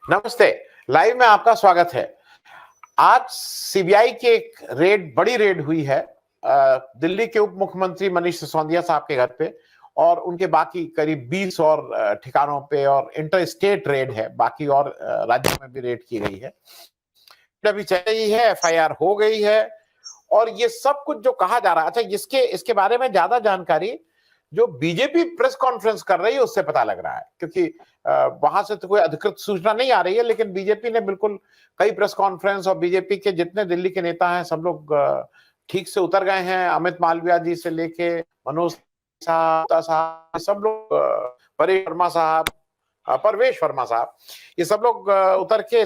नमस्ते। लाइव में आपका स्वागत है। आज सीबीआई की एक बड़ी रेड हुई है दिल्ली के उप मुख्यमंत्री मनीष सिसोदिया साहब के घर पे और उनके बाकी करीब 20 और ठिकानों पे, और इंटर स्टेट रेड है, बाकी और राज्यों में भी रेड की गई है। अभी चल रही है, एफआईआर हो गई है और ये सब कुछ जो कहा जा रहा है, अच्छा इसके बारे में ज्यादा जानकारी जो बीजेपी प्रेस कॉन्फ्रेंस कर रही है उससे पता लग रहा है, क्योंकि वहां से तो कोई अधिकृत सूचना नहीं आ रही है, लेकिन बीजेपी ने बिल्कुल कई प्रेस कॉन्फ्रेंस और बीजेपी के जितने दिल्ली के नेता हैं सब लोग ठीक से उतर गए हैं। अमित मालविया जी से लेके मनोज साहब, सब लोग, परवेश वर्मा साहब, ये सब लोग उतर के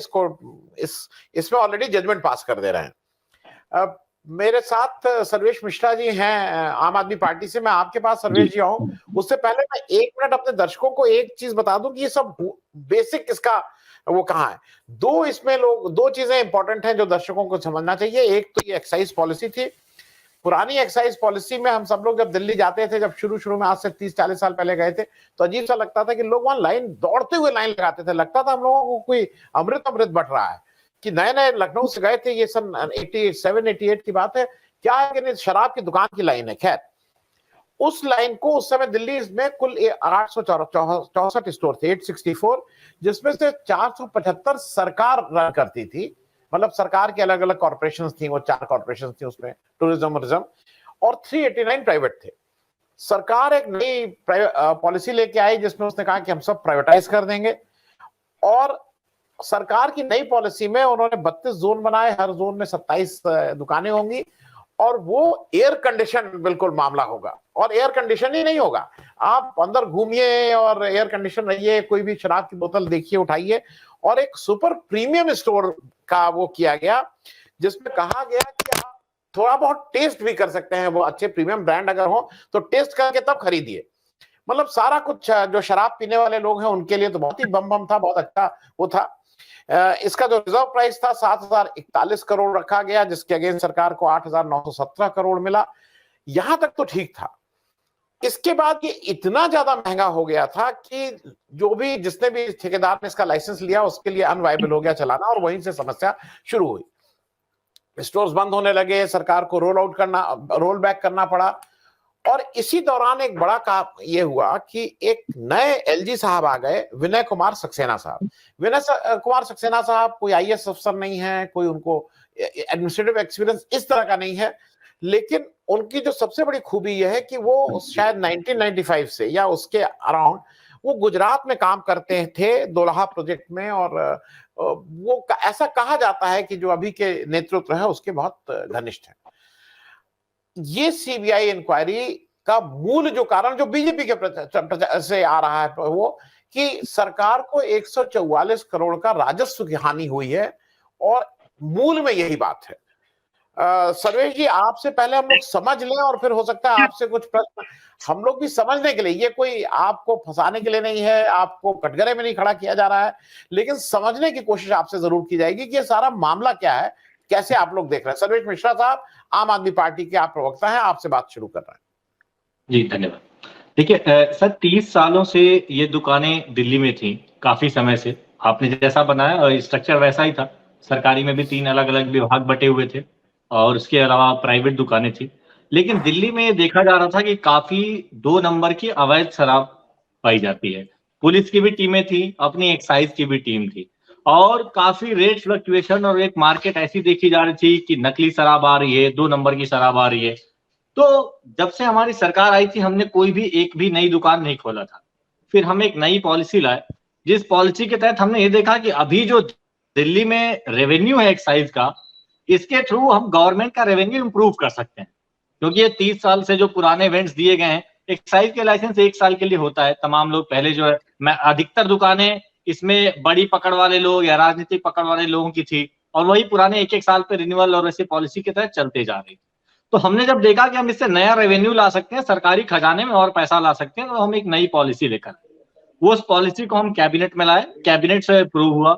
इसमें ऑलरेडी जजमेंट पास कर दे रहे हैं। मेरे साथ सर्वेश मिश्रा जी हैं आम आदमी पार्टी से। मैं आपके पास सर्वेश जी आऊं उससे पहले मैं 1 मिनट अपने दर्शकों को एक चीज बता दूं कि ये सब बेसिक इसका वो कहाँ है। दो चीजें इंपॉर्टेंट हैं जो दर्शकों को समझना चाहिए। एक तो ये एक्साइज पॉलिसी थी। पुरानी एक्साइज पॉलिसी में हम सब लोग जब दिल्ली जाते थे, जब शुरू में आज से 30-40 साल पहले गए थे, तो अजीब सा लगता था कि लोग वहां दौड़ते हुए लाइन लगाते थे। लगता था हम लोगों को कोई अमृत बट रहा है कि नए लखनऊ से गए थे। ये सन 87-88 की बात है। क्या है कि शराब की दुकान की लाइन है। खैर, उस लाइन को उस समय दिल्ली में कुल 864 स्टोर थे, 864, जिसमें से 475 सरकार रन करती थी। मतलब सरकार के अलग अलग कॉर्पोरेशन थी, वो 4 कॉर्पोरेशन थी उसमें, टूरिज्म, और 389 प्राइवेट थे। सरकार एक नई पॉलिसी लेके आई जिसमें उसने कहा कि हम सब प्राइवेटाइज कर देंगे, और सरकार की नई पॉलिसी में उन्होंने 32 जोन बनाए, हर जोन में 27 दुकानें होंगी, और वो एयर कंडीशन बिल्कुल मामला होगा। और एयर कंडीशन ही नहीं होगा, आप अंदर घूमिए और एयर कंडीशन रहिए, कोई भी शराब की बोतल देखिए, उठाइए। और एक सुपर प्रीमियम स्टोर का वो किया गया जिसमें कहा गया कि आप थोड़ा बहुत टेस्ट भी कर सकते हैं, वो अच्छे प्रीमियम ब्रांड अगर हो तो टेस्ट करके तब खरीदिए। मतलब सारा कुछ जो शराब पीने वाले लोग हैं उनके लिए तो बहुत ही बम था, बहुत अच्छा वो था। इसका जो रिजर्व प्राइस था 7,041 करोड़ रखा गया, जिसके अगेंस्ट सरकार को 8,917 करोड़ मिला। यहां तक तो ठीक था। इसके बाद ये इतना ज्यादा महंगा हो गया था कि जिसने भी ठेकेदार ने इसका लाइसेंस लिया उसके लिए अनवाइबल हो गया चलाना, और वहीं से समस्या शुरू हुई। स्टोर्स बंद होने लगे, सरकार को रोल बैक करना पड़ा। और इसी दौरान एक बड़ा काम ये हुआ कि एक नए एलजी साहब आ गए, विनय कुमार सक्सेना साहब। विनय कुमार सक्सेना साहब कोई आईएएस अफसर नहीं है, कोई उनको एडमिनिस्ट्रेटिव एक्सपीरियंस इस तरह का नहीं है, लेकिन उनकी जो सबसे बड़ी खूबी यह है कि वो शायद 1995 से या उसके अराउंड वो गुजरात में काम करते थे, दोलहा प्रोजेक्ट में, और वो ऐसा कहा जाता है कि जो अभी के नेतृत्व है उसके बहुत घनिष्ठ है। ये सीबीआई इंक्वायरी का मूल जो कारण जो बीजेपी के से आ रहा है वो कि सरकार को 144 करोड़ का राजस्व की हानि हुई है, और मूल में यही बात है। सर्वेश जी, आपसे पहले हम लोग समझ लें और फिर हो सकता है आपसे कुछ प्रश्न हम लोग भी समझने के लिए। ये कोई आपको फंसाने के लिए नहीं है, आपको कटघरे में नहीं खड़ा किया जा रहा है, लेकिन समझने की कोशिश आपसे जरूर की जाएगी कि ये सारा मामला क्या है, कैसे आप लोग देख रहे हैं। सर्वेश मिश्रा साहब, आम आदमी पार्टी के आप प्रवक्ता हैं, आपसे बात शुरू कर रहे हैं। जी धन्यवाद। देखिए सर, 30 सालों से ये दुकानें दिल्ली में थी, काफी समय से। आपने जैसा बनाया और स्ट्रक्चर वैसा ही था। सरकारी में भी 3 अलग अलग विभाग बटे हुए थे और उसके अलावा प्राइवेट दुकानें थी। लेकिन दिल्ली में देखा जा रहा था कि काफी 2 नंबर की अवैध शराब पाई जाती है। पुलिस की भी टीमें थी, अपनी एक्साइज की भी टीम थी, और काफी रेट फ्लक्चुएशन और एक मार्केट ऐसी देखी जा रही थी कि नकली शराब आ रही है, 2 नंबर की शराब आ रही है। तो जब से हमारी सरकार आई थी हमने कोई भी एक भी नई दुकान नहीं खोला था। फिर हम एक नई पॉलिसी लाए, जिस पॉलिसी के तहत हमने ये देखा कि अभी जो दिल्ली में रेवेन्यू है एक्साइज का, इसके थ्रू हम गवर्नमेंट का रेवेन्यू इंप्रूव कर सकते हैं। क्योंकि ये 30 साल से जो पुराने इवेंट्स दिए गए हैं, एक्साइज के लाइसेंस 1 साल के लिए होता है। तमाम लोग पहले जो है, मैं अधिकतर दुकानें इसमें बड़ी पकड़ वाले लोग या राजनीतिक पकड़ वाले लोगों की थी, और वही पुराने 1-1 साल पे रिन्यूअल और ऐसी पॉलिसी के तहत चलते जा रही। तो हमने जब देखा कि हम इससे नया रेवेन्यू ला सकते हैं, सरकारी खजाने में और पैसा ला सकते हैं, तो हम एक नई पॉलिसी लेकर वो उस पॉलिसी को हम कैबिनेट में लाए। कैबिनेट से अप्रूव हुआ।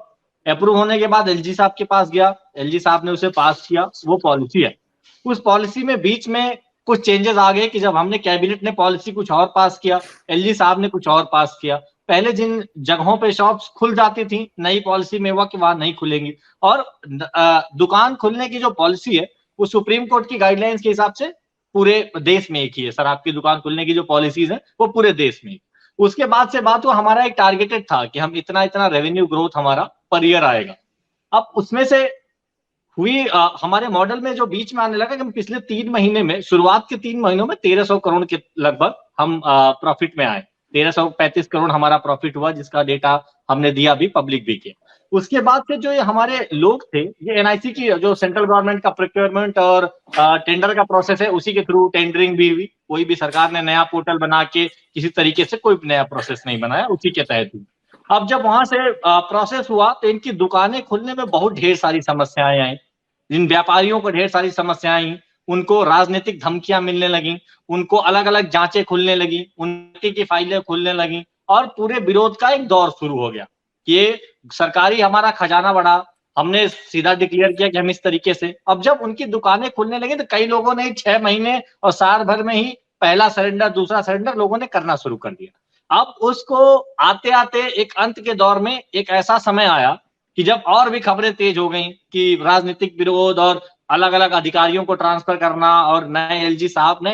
अप्रूव होने के बाद एलजी साहब के पास गया, एलजी साहब ने उसे पास किया। वो पॉलिसी है। उस पॉलिसी में बीच में कुछ चेंजेस आ गए कि जब हमने कैबिनेट ने पॉलिसी कुछ और पास किया, एलजी साहब ने कुछ और पास किया, पहले जिन जगहों पे शॉप्स खुल जाती थी, नई पॉलिसी में हुआ कि वहां नहीं खुलेंगी, और दुकान खुलने की जो पॉलिसी है वो सुप्रीम कोर्ट की गाइडलाइंस के हिसाब से पूरे देश में एक ही है। शराब की दुकान खुलने की जो पॉलिसीज है वो पूरे देश में। उसके बाद से बात हुआ, हमारा एक टारगेटेड था कि हम इतना इतना रेवेन्यू ग्रोथ हमारा पर ईयर आएगा। अब उसमें से हुई हमारे मॉडल में जो बीच में आने लगा कि हम पिछले 3 महीने में, शुरुआत के 3 महीनों में 1300 करोड़ के लगभग हम प्रॉफिट में आए। 1335 करोड़ हमारा प्रॉफिट हुआ, जिसका डेटा हमने दिया भी, पब्लिक भी किया। उसके बाद से जो ये हमारे लोग थे, ये एनआईसी की जो सेंट्रल गवर्नमेंट का प्रोक्योरमेंट और टेंडर का प्रोसेस है, उसी के थ्रू टेंडरिंग भी हुई। कोई भी सरकार ने नया पोर्टल बना के किसी तरीके से कोई नया प्रोसेस नहीं बनाया, उसी के तहत हुई। अब जब वहां से प्रोसेस हुआ तो इनकी दुकानें खुलने में बहुत ढेर सारी समस्याएं आई। जिन व्यापारियों को ढेर सारी समस्याएं आई, उनको राजनीतिक धमकियां मिलने लगी, उनको अलग अलग जांचें खुलने लगी, उनकी की फाइलें खुलने लगी, और पूरे विरोध का एक दौर शुरू हो गया कि ये सरकारी हमारा खजाना बढ़ा। हमने सीधा डिक्लेयर किया कि हम इस तरीके से। अब जब उनकी दुकानें खुलने लगी तो कई लोगों ने 6 महीने और साल भर में ही पहला सरेंडर, दूसरा सरेंडर लोगों ने करना शुरू कर दिया। अब उसको आते आते एक अंत के दौर में एक ऐसा समय आया कि जब और भी खबरें तेज हो गई कि राजनीतिक विरोध और अलग अलग अधिकारियों को ट्रांसफर करना, और नए एलजी साहब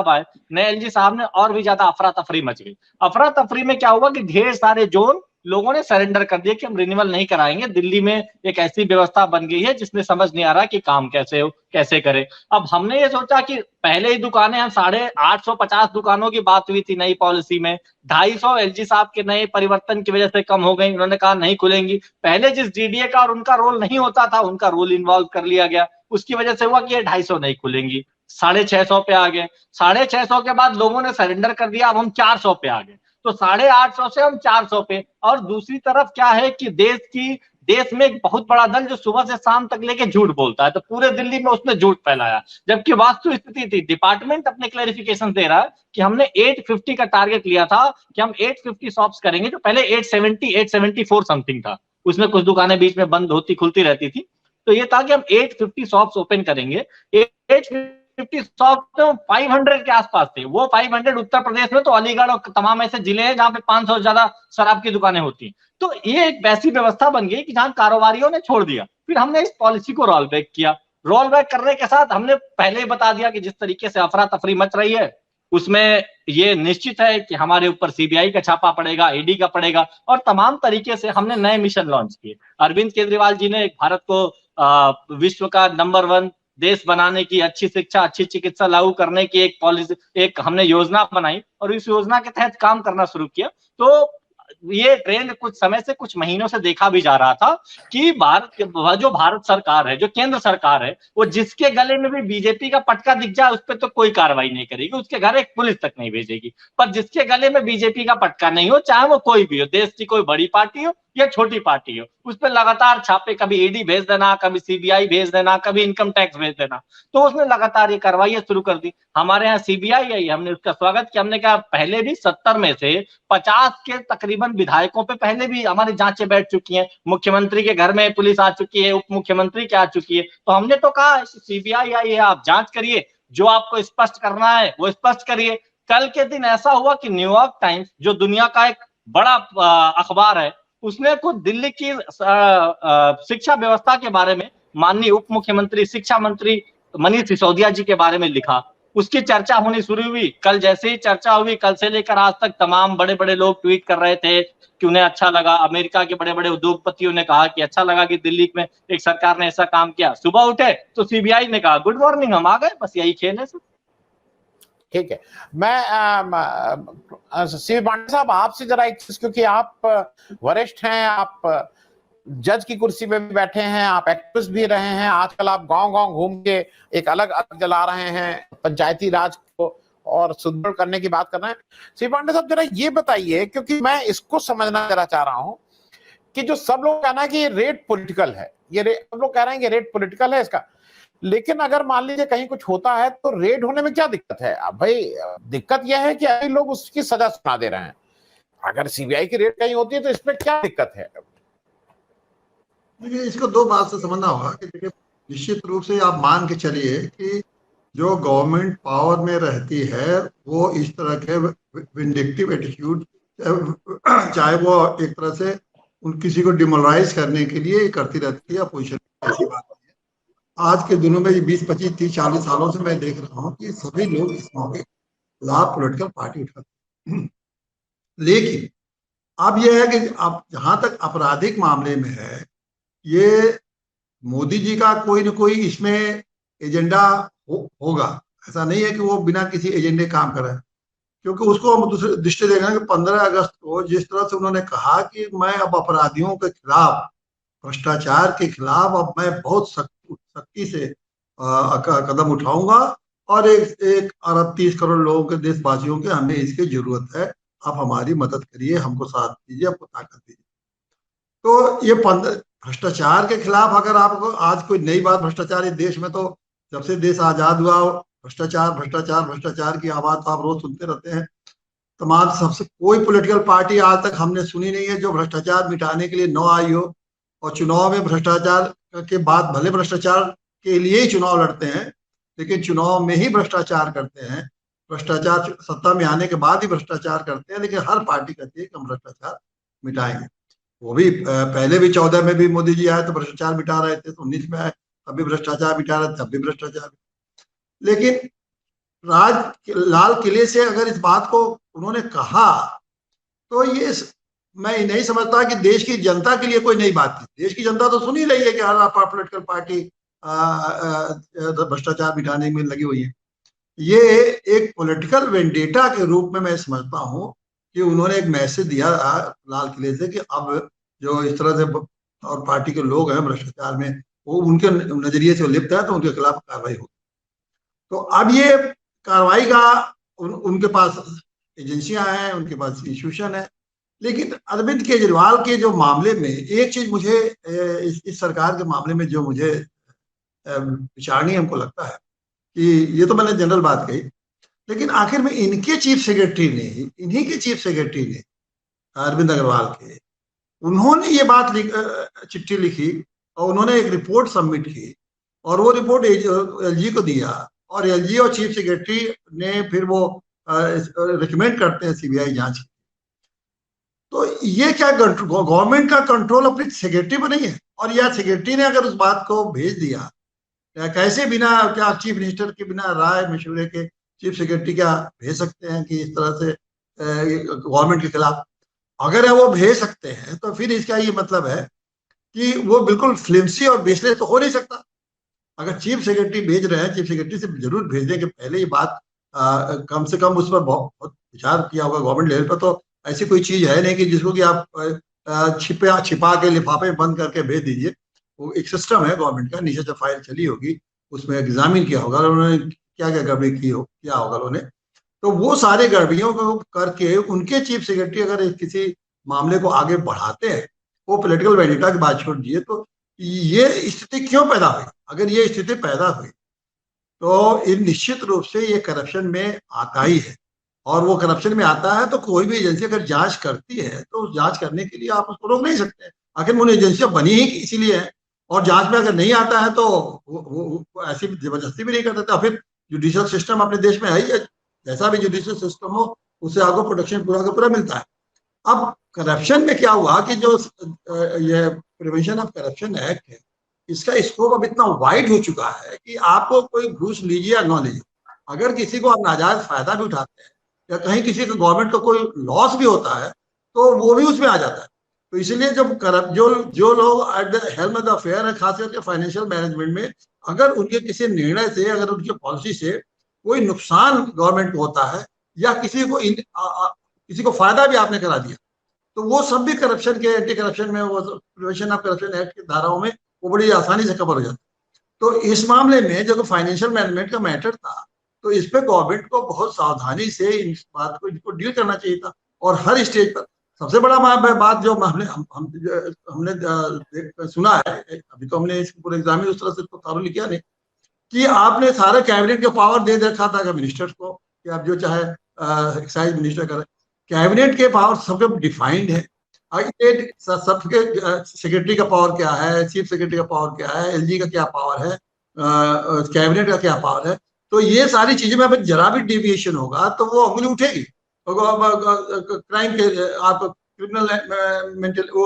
आए, नए एलजी साहब ने और भी ज्यादा अफरा तफरी मच गई। अफरा तफरी में क्या हुआ कि ढेर सारे जोन लोगों ने सरेंडर कर दिया कि हम रिन्यूअल नहीं कराएंगे। दिल्ली में एक ऐसी व्यवस्था बन गई है जिसमें समझ नहीं आ रहा कि काम कैसे करें। अब हमने ये सोचा कि पहले ही दुकानें, हम 850 दुकानों की बात हुई थी नई पॉलिसी में, 250 एलजी साहब के नए परिवर्तन की वजह से कम हो गई, उन्होंने कहा नहीं खुलेंगी। पहले जिस डीडीए का और उनका रोल नहीं होता था, उनका रोल इन्वॉल्व कर लिया गया, उसकी वजह से हुआ कि ये 250 नहीं खुलेंगी, 650 पे आ गए। 650 के बाद लोगों ने सरेंडर कर दिया, अब हम 400 पे आ गए। तो 850 से हम 400 पे। और दूसरी तरफ क्या है कि देश में एक बहुत बड़ा दल जो सुबह से शाम तक लेके झूठ बोलता है, तो पूरे दिल्ली में उसने झूठ फैलाया, जबकि वास्तु स्थिति थी। डिपार्टमेंट अपने क्लैरिफिकेशन दे रहा है कि हमने 850 का टारगेट लिया था कि हम 850 शॉप्स करेंगे, जो पहले 870 874 समथिंग था। उसमें कुछ दुकानें बीच में बंद होती खुलती रहती थी। तो ये था कि हम 850 शॉप्स ओपन करेंगे। 850 शॉप तो 500 के आसपास थे। वो 500 उत्तर प्रदेश में, तो अलीगढ़ और तमाम ऐसे जिले हैं जहां पे 500 से ज्यादा शराब की दुकानें होती हैं। तो ये एक वैसी व्यवस्था बन गई कि जहां कारोबारियों ने छोड़ दिया। फिर हमने इस पॉलिसी को रोल बैक किया। रोल बैक करने के साथ हमने पहले ही बता दिया कि जिस तरीके से अफरा तफरी मच रही है, उसमें ये निश्चित है कि हमारे ऊपर सीबीआई का छापा पड़ेगा, ईडी का पड़ेगा, और तमाम तरीके से हमने नए मिशन लॉन्च किए। अरविंद केजरीवाल जी ने भारत को विश्व का नंबर 1 देश बनाने की, अच्छी शिक्षा, अच्छी चिकित्सा लागू करने की एक पॉलिसी, एक हमने योजना बनाई, और इस योजना के तहत काम करना शुरू किया। तो ये ट्रेंड कुछ समय से, कुछ महीनों से देखा भी जा रहा था कि भारत सरकार है, जो केंद्र सरकार है, वो जिसके गले में भी बीजेपी का पटका दिख जाए उस पर तो कोई कार्रवाई नहीं करेगी, उसके घर एक पुलिस तक नहीं भेजेगी। पर जिसके गले में बीजेपी का पटका नहीं हो, चाहे वो कोई भी हो, देश की कोई बड़ी पार्टी हो या छोटी पार्टी हो, उस पर लगातार छापे, कभी ईडी भेज देना, कभी सीबीआई भेज देना, कभी इनकम टैक्स भेज देना। तो उसने लगातार ये कार्रवाइयां शुरू कर दी। हमारे यहाँ सीबीआई आई, हमने उसका स्वागत किया। हमने कहा पहले भी 70 में से 50 के तकरीबन विधायकों पे पहले भी हमारी जांचें बैठ चुकी हैं। मुख्यमंत्री के घर में पुलिस आ चुकी है, उप मुख्यमंत्री की आ चुकी है। तो हमने तो कहा सीबीआई आई है, आप जांच करिए, जो आपको स्पष्ट करना है वो स्पष्ट करिए। कल के दिन ऐसा हुआ कि न्यूयॉर्क टाइम्स, जो दुनिया का एक बड़ा अखबार है, उसने खुद दिल्ली की शिक्षा व्यवस्था के बारे में माननीय उप मुख्यमंत्री, शिक्षा मंत्री मनीष सिसोदिया जी के बारे में लिखा। उसकी चर्चा होनी शुरू हुई। कल जैसे ही चर्चा हुई, कल से लेकर आज तक तमाम बड़े बड़े लोग ट्वीट कर रहे थे कि उन्हें अच्छा लगा। अमेरिका के बड़े बड़े उद्योगपतियों ने कहा कि अच्छा लगा कि दिल्ली में एक सरकार ने ऐसा काम किया। सुबह उठे तो सीबीआई ने कहा गुड मॉर्निंग, हम आ गए। बस यही खेल है सर। ठीक है, मैं सी पांडे साहब आपसे जरा एक चीज, क्योंकि आप वरिष्ठ हैं, आप जज की कुर्सी पे भी बैठे हैं, आप एक्टिविस्ट भी रहे हैं, आजकल आप गांव गांव घूम के एक अलग अलग जला रहे हैं, पंचायती राज को और सुदृढ़ करने की बात कर रहे हैं। सी पांडे साहब जरा ये बताइए, क्योंकि मैं इसको समझना जरा चाह रहा हूं कि जो सब लोग कहना है कि ये रेट पॉलिटिकल है, सब लोग कह रहे हैं कि रेट पॉलिटिकल है इसका, लेकिन अगर मान लीजिए कहीं कुछ होता है तो रेड होने में क्या दिक्कत है? अब भाई दिक्कत यह है कि अभी लोग उसकी सजा सुना दे रहे हैं। अगर सीबीआई की रेड कहीं होती है तो इसमें क्या दिक्कत है? देखिए, इसको दो बात से समझना होगा कि देखिए, निश्चित रूप से आप मान के चलिए कि जो गवर्नमेंट पावर में रहती है वो इस तरह के विंडिक्टिव एटीट्यूड चाहे वो एक तरह से उन किसी को डिमोरलाइज करने के लिए करती रहती है अपोजिशन। ऐसी बात नहीं है। आज के दिनों में 20, 25, 30, 40 सालों से मैं देख रहा हूँ कि सभी लोग इस मौके खिलाफ पॉलिटिकल पार्टी उठाते हैं। लेकिन अब यह है कि अब जहां तक आपराधिक मामले में है, ये मोदी जी का कोई ना कोई इसमें एजेंडा होगा। ऐसा नहीं है कि वो बिना किसी एजेंडे काम कर रहे हैं, क्योंकि उसको हम दूसरे दृष्टि देखें कि 15 अगस्त को जिस तरह से उन्होंने कहा कि मैं अब अपराधियों के खिलाफ, भ्रष्टाचार के खिलाफ अब मैं बहुत सख्ती से कदम उठाऊंगा और 1 अरब 30 करोड़ लोगों के देशवासियों के हमें इसकी जरूरत है, आप हमारी मदद करिए, हमको साथ दीजिए, हमको ताकत दीजिए। तो ये भ्रष्टाचार के खिलाफ अगर आपको आज कोई नई बात, भ्रष्टाचार इस देश में तो जब से देश आजाद हुआ भ्रष्टाचार भ्रष्टाचार भ्रष्टाचार की आवाज तो आप रोज सुनते रहते हैं। तमाम सबसे कोई पॉलिटिकल पार्टी आज तक हमने सुनी नहीं है जो भ्रष्टाचार मिटाने के लिए न आई हो। और चुनाव में भ्रष्टाचार के बाद भले भ्रष्टाचार के लिए ही चुनाव लड़ते हैं, लेकिन चुनाव में ही भ्रष्टाचार करते हैं। भ्रष्टाचार सत्ता में आने के बाद ही भ्रष्टाचार करते हैं, लेकिन हर पार्टी कहती है कि हम भ्रष्टाचार मिटाएंगे। वो भी पहले भी 14 में भी मोदी जी आए तो भ्रष्टाचार मिटा रहे थे, तो 19 में आए तब भी भ्रष्टाचार मिटा रहे थे, तब भी भ्रष्टाचार। लेकिन लाल किले से अगर इस बात को उन्होंने कहा तो ये मैं नहीं समझता कि देश की जनता के लिए कोई नई बात थी। देश की जनता तो सुन ही रही है कि हर पॉलिटिकल पार्टी भ्रष्टाचार मिटाने में लगी हुई है। ये एक पॉलिटिकल वेंडेटा के रूप में मैं समझता हूँ कि उन्होंने एक मैसेज दिया लाल किले से कि अब जो इस तरह से और पार्टी के लोग हैं भ्रष्टाचार में, वो उनके नजरिए से लिप्त है तो उनके खिलाफ कार्रवाई होगी। तो अब ये कार्रवाई का उनके पास एजेंसियां हैं, उनके पास इंस्टीट्यूशन है। लेकिन अरविंद केजरीवाल के जो मामले में एक चीज मुझे इस सरकार के मामले में जो मुझे विचारणीय हमको लगता है कि ये तो मैंने जनरल बात कही, लेकिन आखिर में इनके चीफ सेक्रेटरी ने, इन्हीं के चीफ सेक्रेटरी ने, अरविंद अग्रवाल के, उन्होंने ये बात चिट्ठी लिखी और उन्होंने एक रिपोर्ट सबमिट की और वो रिपोर्ट एलजी को दिया और एलजी और चीफ सेक्रेटरी ने फिर वो रिकमेंड करते हैं सीबीआई जांच। तो ये क्या गवर्नमेंट का कंट्रोल अपनी सेक्रेटरी पर नहीं है? और या सेक्रेटरी ने अगर उस बात को भेज दिया, कैसे बिना क्या चीफ मिनिस्टर के बिना राय मशवरे के चीफ सेक्रेटरी क्या भेज सकते हैं कि इस तरह से गवर्नमेंट के खिलाफ? अगर वो भेज सकते हैं तो फिर इसका ये मतलब है कि वो बिल्कुल फ्लिमसी और बेसलेस तो हो नहीं सकता। अगर चीफ सेक्रेटरी भेज रहे हैं, चीफ सेक्रेटरी से जरूर भेजने के पहले ये बात कम से कम उस पर बहुत विचार किया होगा गवर्नमेंट लेवल पर। तो ऐसी कोई चीज है नहीं कि जिसको कि आप छिपा के लिफाफे बंद करके भेज दीजिए। वो एक सिस्टम है गवर्नमेंट का, नीचे जो फाइल चली होगी उसमें एग्जामिन किया होगा उन्होंने, क्या क्या गड़बड़ी किया होगा उन्होंने। तो वो सारे गड़बड़ियों को करके उनके चीफ सेक्रेटरी अगर किसी मामले को आगे बढ़ाते हैं, वो पॉलिटिकल वेंडेटा की बात छोड़ दीजिए, तो ये स्थिति क्यों पैदा हुई? अगर ये स्थिति पैदा हुई तो इन निश्चित रूप से ये करप्शन में आता ही है। और वो करप्शन में आता है तो कोई भी एजेंसी अगर जांच करती है तो जांच करने के लिए आप उसको रोक नहीं सकते। आखिर उन एजेंसियां बनी ही इसीलिए है। और जांच में अगर नहीं आता है तो वो ऐसी जबरदस्ती भी नहीं कर सकता। फिर जुडिशियल सिस्टम अपने देश में है ही, जैसा भी जुडिशियल सिस्टम हो उससे आपको प्रोटेक्शन पूरा का पूरा मिलता है। अब करप्शन में क्या हुआ कि जो ये प्रिवेंशन ऑफ करप्शन एक्ट है, इसका स्कोप अब इतना वाइड हो चुका है कि आपको कोई घूस लीजिए या न लीजिए, अगर किसी को आप नाजायज फायदा भी उठाते हैं या कहीं किसी को गवर्नमेंट को कोई लॉस भी होता है तो वो भी उसमें आ जाता है। तो इसलिए जब जो लोग at the helm of the affair है, खास करके फाइनेंशियल मैनेजमेंट में, अगर उनके किसी निर्णय से, अगर उनकी पॉलिसी से कोई नुकसान गवर्नमेंट को होता है या किसी को फायदा भी आपने करा दिया, तो वो सब भी करप्शन के, एंटी करप्शन में, वो प्रिवेंशन ऑफ करप्शन एक्ट की धाराओं में वो बड़ी आसानी से कवर हो जाता है। तो इस मामले में जो फाइनेंशियल मैनेजमेंट का मैटर था, तो इस पे गवर्नमेंट को बहुत सावधानी से इस बात को इनको डील करना चाहिए था। और हर स्टेज पर सबसे बड़ा बात जो हमने सुना है, अभी तो हमने इसको पूरे एग्जाम उस तरह से तो थारोली किया नहीं, कि आपने सारे कैबिनेट के पावर दे रखा था मिनिस्टर्स को कि आप जो चाहे एक्साइज मिनिस्टर करें। कैबिनेट के पावर सबके डिफाइंड है, सबके सेक्रेटरी का पावर क्या है, चीफ सेक्रेटरी का पावर क्या है, एलजी का क्या पावर है, कैबिनेट का क्या पावर है। तो ये सारी चीजें में अगर जरा भी डेविएशन होगा तो वो उंगली उठेगी। क्राइम के आप क्रिमिनल मेंटल वो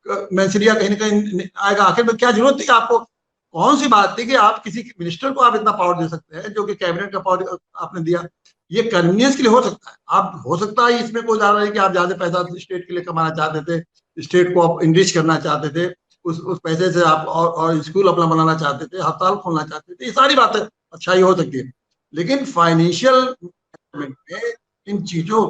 मैंसिलिया कहीं ना कहीं आएगा। आखिर में क्या जरूरत थी आपको, कौन सी बात थी कि आप किसी मिनिस्टर को आप इतना पावर दे सकते हैं जो कि कैबिनेट का पावर आपने दिया। ये कन्वीनियंस के लिए हो सकता है, आप हो सकता है इसमें कोई जा रहा है कि आप ज्यादा पैसा स्टेट के लिए कमाना चाहते थे, स्टेट को आप इनरिच करना चाहते थे, उस पैसे से आप और स्कूल अपना बनाना चाहते थे, अस्पताल खोलना चाहते थे, ये सारी बातें अच्छाई हो सकती है। लेकिन फाइनेंशियल में इन चीजों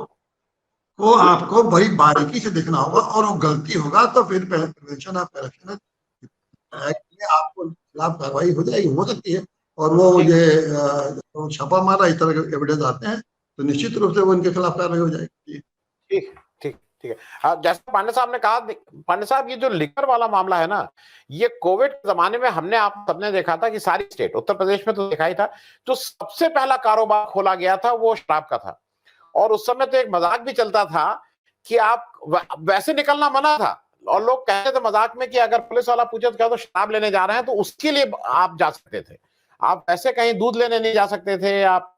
को आपको बड़ी बारीकी से देखना होगा, और वो गलती होगा तो फिर प्रिवेंशन ऑफ करप्शन एक्ट में आपको खिलाफ कार्रवाई हो जाएगी, हो सकती है। और वो ये छापा मारा, इस तरह के एविडेंस आते हैं तो निश्चित रूप से वो इनके खिलाफ कार्रवाई हो जाएगी। ठीक ठीक ठीक है। जैसे पांडे साहब ने कहा, पांडे साहब ये जो लिकर वाला मामला है ना, ये कोविड के जमाने में हमने आप सबने देखा था कि सारी स्टेट, उत्तर प्रदेश में तो देखा ही था, जो सबसे पहला कारोबार खोला गया था वो शराब का था। और उस समय तो एक मजाक भी चलता था कि आप वैसे निकलना मना था, और लोग कहते थे मजाक में कि अगर पुलिस वाला पूछे तो क्या तो शराब लेने जा रहे हैं, तो उसके लिए आप जा सकते थे। आप ऐसे कहीं दूध लेने नहीं जा सकते थे, आप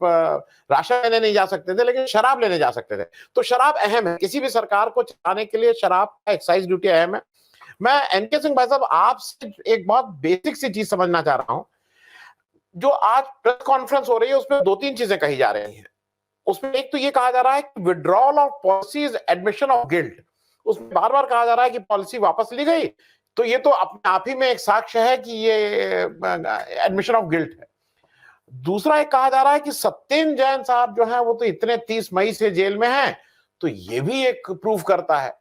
राशन लेने नहीं जा सकते थे, लेकिन शराब लेने जा सकते थे। तो शराब अहम है, किसी भी सरकार को चलाने के लिए शराब का एक्साइज ड्यूटी अहम है। मैं एनके सिंह भाई साहब आपसे एक बहुत बेसिक सी चीज समझना चाह रहा हूं। जो आज प्रेस कॉन्फ्रेंस हो रही है उसमें दो तीन चीजें कही जा रही हैं। उसमें एक तो ये कहा जा रहा है कि withdrawal of policy is admission of guilt. उसमें बार बार कहा जा रहा है कि पॉलिसी वापस ली गई, तो ये तो अपने आप ही में एक साक्ष्य है कि ये एडमिशन ऑफ गिल्ट है। दूसरा एक कहा जा रहा है कि सत्येंद्र जैन साहब जो है वो तो इतने 30 मई से जेल में हैं, तो ये भी एक प्रूफ करता है।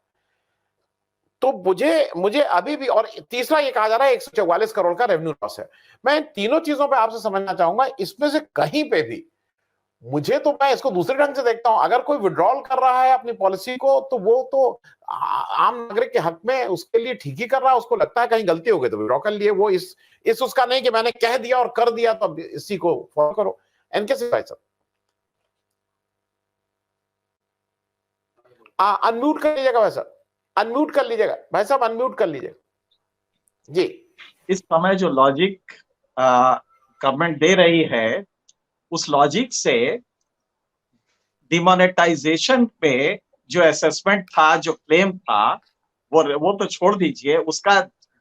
तो मुझे अभी भी, और तीसरा ये कहा जा रहा है 144 करोड़ का रेवेन्यू लॉस है। मैं इन तीनों चीजों पे आपसे समझना चाहूंगा, इसमें से कहीं पे भी मुझे, तो मैं इसको दूसरे ढंग से देखता हूं, अगर कोई विड्रॉल कर रहा है अपनी पॉलिसी को तो वो तो आम नागरिक के हक में उसके लिए ठीक ही कर रहा है। उसको लगता है कहीं गलती हो गई तो विड्रॉ कर लिए, वो इस उसका नहीं कि मैंने कह दिया और कर दिया तो अब इसी को फॉलो करो। एनके सिंह भाई साहब अनम्यूट कर लीजिएगा, भाई साहब अनम्यूट कर लीजिएगा, भाई साहब अनम्यूट कर लीजिएगा जी। इस समय जो लॉजिक गवर्नमेंट दे रही है, उस लॉजिक से डिमोनेटाइजेशन पे जो असेसमेंट था, जो क्लेम था, वो तो छोड़ दीजिए, उसका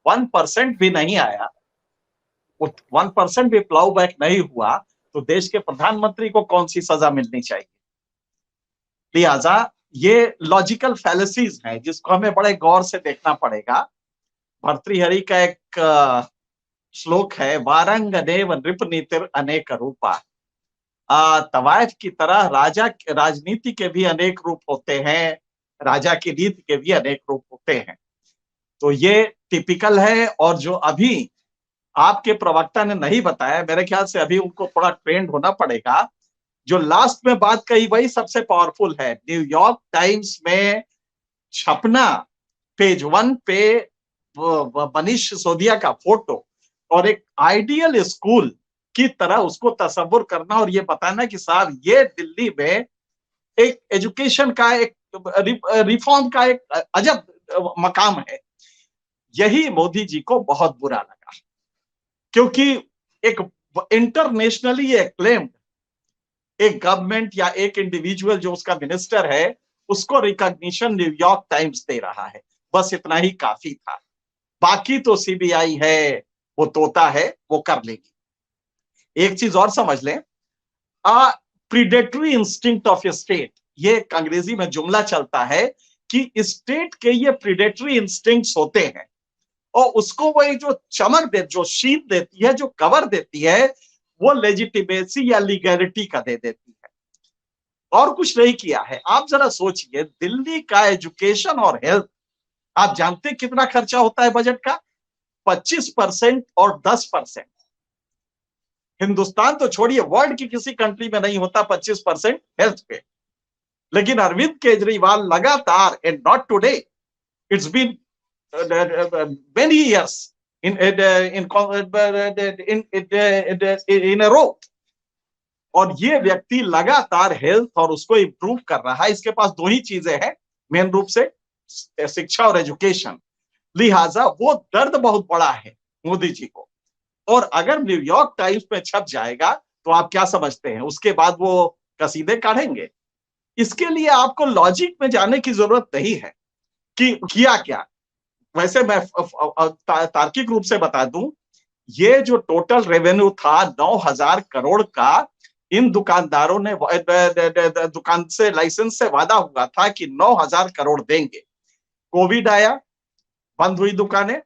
1% भी नहीं आया, 1% भी प्लाउ बैक नहीं हुआ, तो देश के प्रधानमंत्री को कौन सी सजा मिलनी चाहिए। लिहाजा ये लॉजिकल फैलेसीज हैं जिसको हमें बड़े गौर से देखना पड़ेगा। भर्तृहरि का एक श्लोक है, वारंगदेव नृपनीतिर अनेक रूपा। तवायफ की तरह राजनीति के भी अनेक रूप होते हैं, राजा की नीति के भी अनेक रूप होते हैं। तो ये टिपिकल है। और जो अभी आपके प्रवक्ता ने नहीं बताया, मेरे ख्याल से अभी उनको थोड़ा ट्रेंड होना पड़ेगा। जो लास्ट में बात कही वही सबसे पावरफुल है। न्यूयॉर्क टाइम्स में छपना, पेज 1 पे मनीष सिसोदिया का फोटो, और एक आइडियल स्कूल की तरह उसको तस्वुर करना और ये बताना कि साहब ये दिल्ली में एक एजुकेशन का, एक रिफॉर्म का एक अजब मकाम है। यही मोदी जी को बहुत बुरा लगा, क्योंकि एक इंटरनेशनली एक्लेम्ड एक गवर्नमेंट या एक इंडिविजुअल जो उसका मिनिस्टर है, उसको रिकॉग्निशन न्यूयॉर्क टाइम्स दे रहा है। बस इतना ही काफी था। बाकी तो सीबीआई है, वो तोता है, वो कर लेगी। एक चीज और समझ लें, predatory instinct of A state, ये अंग्रेजी में जुमला चलता है कि स्टेट के ये प्रीडेटरी इंस्टिंक्ट्स होते हैं, और उसको वो जो चमक दे, जो शीट देती है, जो कवर देती है, वो लेजिटिमेसी या लीगैलिटी का दे देती है, और कुछ नहीं किया है। आप जरा सोचिए, दिल्ली का एजुकेशन और हेल्थ, आप जानते कितना खर्चा होता है बजट का? 25% और 10%। हिंदुस्तान तो छोड़िए, वर्ल्ड की किसी कंट्री में नहीं होता 25% हेल्थ पे। लेकिन अरविंद केजरीवाल लगातार, and not today, it's been many years in a row, और ये व्यक्ति लगातार हेल्थ और उसको इंप्रूव कर रहा है। इसके पास दो ही चीजें हैं मेन रूप से, शिक्षा और एजुकेशन। लिहाजा वो दर्द बहुत बड़ा है मोदी जी को। और अगर न्यूयॉर्क टाइम्स में छप जाएगा तो आप क्या समझते हैं, उसके बाद वो कसीदे काढ़ेंगे? इसके लिए आपको लॉजिक में जाने की जरूरत नहीं है कि किया क्या। वैसे मैं तार्किक रूप से बता दूं, ये जो टोटल रेवेन्यू था 9,000 करोड़ का, इन दुकानदारों ने दुकान से लाइसेंस से वादा हुआ था कि 9,000 करोड़ देंगे। कोविड आया, बंद हुई दुकानें,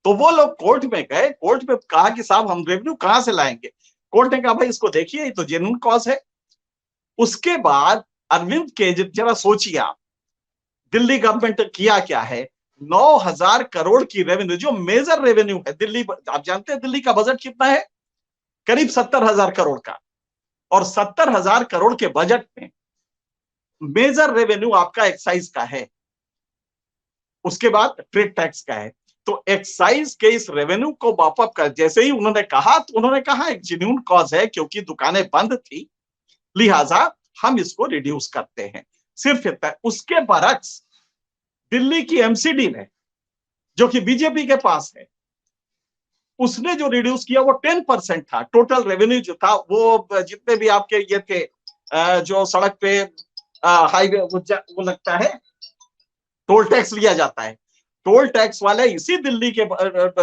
तो वो लोग कोर्ट में गए, कोर्ट में कहा कि साहब हम रेवेन्यू कहां से लाएंगे। कोर्ट ने कहा भाई इसको देखिए, ये तो जेन्युइन कॉज है। उसके बाद अरविंद केजरीवाल, जरा सोचिए आप, दिल्ली गवर्नमेंट किया क्या है। 9,000 करोड़ की रेवेन्यू, जो मेजर रेवेन्यू है दिल्ली, आप जानते हैं दिल्ली का बजट कितना है, करीब 70,000 करोड़ का। और 70,000 करोड़ के बजट में मेजर रेवेन्यू आपका एक्साइज का है, उसके बाद ट्रेड टैक्स का है। तो एक्साइज के इस रेवेन्यू को वापस कर, जैसे ही उन्होंने कहा, तो उन्होंने कहा एक जेन्युइन कॉज है, क्योंकि दुकानें बंद थी, लिहाजा हम इसको रिड्यूस करते हैं, सिर्फ इतना। उसके बरक्स दिल्ली की एमसीडी ने, जो कि बीजेपी के पास है, उसने जो रिड्यूस किया वो 10% था। टोटल रेवेन्यू जो था, वो जितने भी आपके ये थे, जो सड़क पे हाईवे वो लगता है, टोल टैक्स लिया जाता है, टोल टैक्स वाले इसी दिल्ली के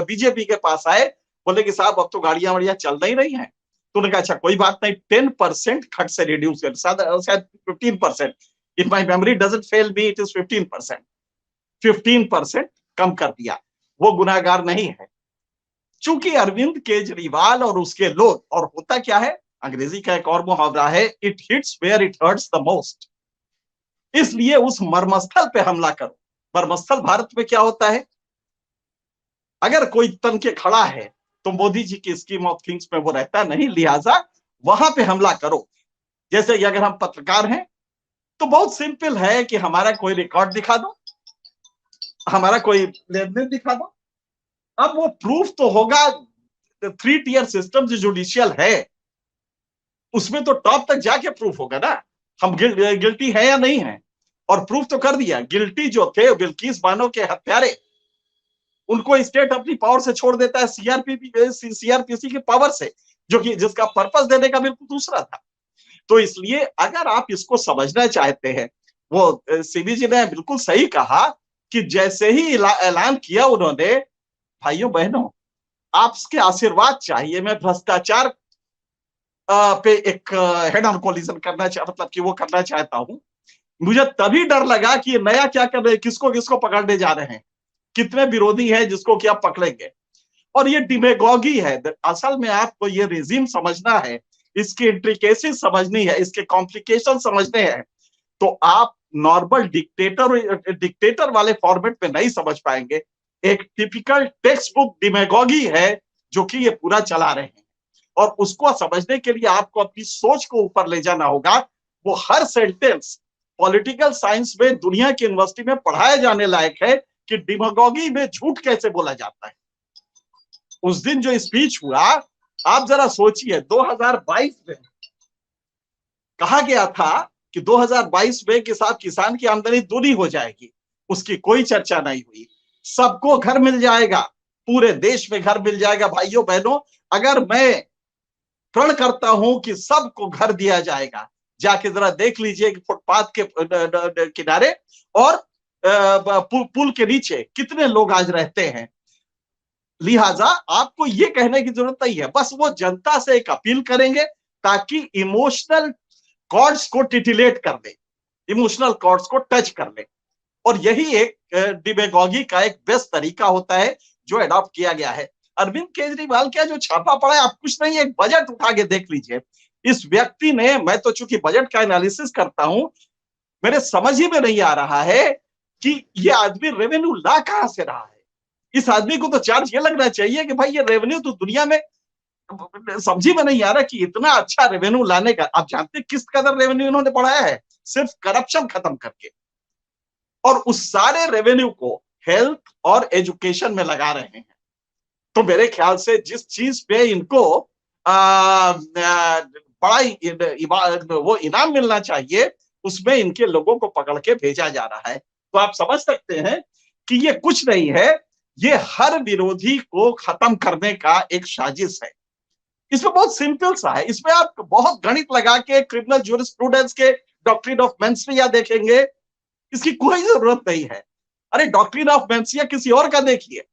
बीजेपी के पास आए, बोले कि साहब अब तो गाड़ियां वाड़ियां चल नहीं रही हैं। तो उन्होंने कहा अच्छा कोई बात नहीं, 10% खर्च से रिड्यूस कर, शायद 15%, if my memory doesn't fail me, it is 15% कम कर दिया। वो गुनाहगार नहीं है, चूंकि अरविंद केजरीवाल और उसके लोग, और होता क्या है, अंग्रेजी का एक और मुहावरा है, it hits where it hurts the most. इसलिए उस मर्मस्थल पे हमला करो। मर्मस्थल भारत में क्या होता है, अगर कोई तन के खड़ा है तो मोदी जी की स्कीम ऑफ थिंग्स में वो रहता नहीं, लिहाजा वहां पे हमला करो। जैसे अगर हम पत्रकार हैं तो बहुत सिंपल है कि हमारा कोई रिकॉर्ड दिखा दो, हमारा कोई लेन देन दिखा दो। अब वो प्रूफ तो होगा, 3 टियर सिस्टम जो जुडिशियल है उसमें तो टॉप तक जाके प्रूफ होगा ना, हम गिल्टी है या नहीं है। और प्रूफ तो कर दिया, गिल्टी जो थे बिल्किस बानो के हत्यारे, उनको स्टेट अपनी पावर से छोड़ देता है सीआरपीसी की पावर से, जो कि जिसका पर्पस देने का बिल्कुल दूसरा था। तो इसलिए अगर आप इसको समझना चाहते हैं, वो सीबी जी ने बिल्कुल सही कहा कि जैसे ही ऐलान किया उन्होंने, भाइयों बहनों आपके आशीर्वाद चाहिए। मैं भ्रष्टाचार पे एक हेड ऑन कोलिजन करना मतलब कि वो करना चाहता हूं। मुझे तभी डर लगा कि ये नया क्या कर रहे हैं, किसको किसको पकड़ने जा रहे हैं, कितने विरोधी हैं जिसको क्या पकड़ेंगे। और ये डिमेगोगी है। असल में आपको ये रेजिम समझना है, इसकी इंट्रिकेसी समझनी है, इसके कॉम्प्लिकेशन समझने हैं, तो आप नॉर्मल डिक्टेटर वाले फॉर्मेट में नहीं समझ पाएंगे। एक टिपिकल टेक्स्ट बुक डिमेगोगी है जो कि ये पूरा चला रहे हैं, और उसको समझने के लिए आपको अपनी सोच को ऊपर ले जाना होगा। वो हर सेंटेंस पॉलिटिकल साइंस में दुनिया की यूनिवर्सिटी में पढ़ाया जाने लायक है कि डिमेगोगी में झूठ कैसे बोला जाता है। उस दिन जो स्पीच हुआ, आप जरा सोचिए, 2022 में कहा गया था कि 2022 में के साथ किसान की आमदनी दूनी हो जाएगी, उसकी कोई चर्चा नहीं हुई। सबको घर मिल जाएगा, पूरे देश में घर मिल जाएगा। भाइयों बहनों, अगर मैं प्रण करता हूं कि सबको घर दिया जाएगा, जाके जरा देख लीजिए कि फुटपाथ के किनारे और पुल के नीचे कितने लोग आज रहते हैं। लिहाजा आपको ये कहने की जरूरत नहीं है, बस वो जनता से एक अपील करेंगे ताकि इमोशनल कॉर्ड्स को टिटिलेट कर दे, इमोशनल कॉर्ड्स को टच कर ले। और यही एक डिमेगोगी का एक बेस्ट तरीका होता है जो अडॉप्ट किया गया है। अरविंद केजरीवाल का जो छापा पड़ा है, आप कुछ नहीं, एक बजट उठा के देख लीजिए। इस व्यक्ति ने, मैं तो चूंकि बजट का एनालिसिस करता हूं, मेरे समझ ही में नहीं आ रहा है कि ये आदमी रेवेन्यू ला कहां से रहा है। इस आदमी को तो चार्ज ये लगना चाहिए कि भाई ये रेवेन्यू तो दुनिया में, समझी में नहीं आ रहा कि इतना अच्छा रेवेन्यू लाने का। आप जानते हैं किस कदर रेवेन्यू इन्होंने बढ़ाया है, सिर्फ करप्शन खत्म करके। और उस सारे रेवेन्यू को हेल्थ और एजुकेशन में लगा रहे हैं। तो मेरे ख्याल से जिस चीज पे इनको बड़ा वो इनाम मिलना चाहिए, उसमें इनके लोगों को पकड़ के भेजा जा रहा है। तो आप समझ सकते हैं कि ये कुछ नहीं है, ये हर विरोधी को खत्म करने का एक साजिश है। इसमें बहुत सिंपल सा है, इसमें आप बहुत गणित लगा के, क्रिमिनल ज्यूरिस्प्रूडेंस के डॉक्ट्रिन ऑफ मेंसिया देखेंगे, इसकी कोई जरूरत नहीं है। अरे डॉक्ट्रिन ऑफ मेंसिया किसी और का देखिए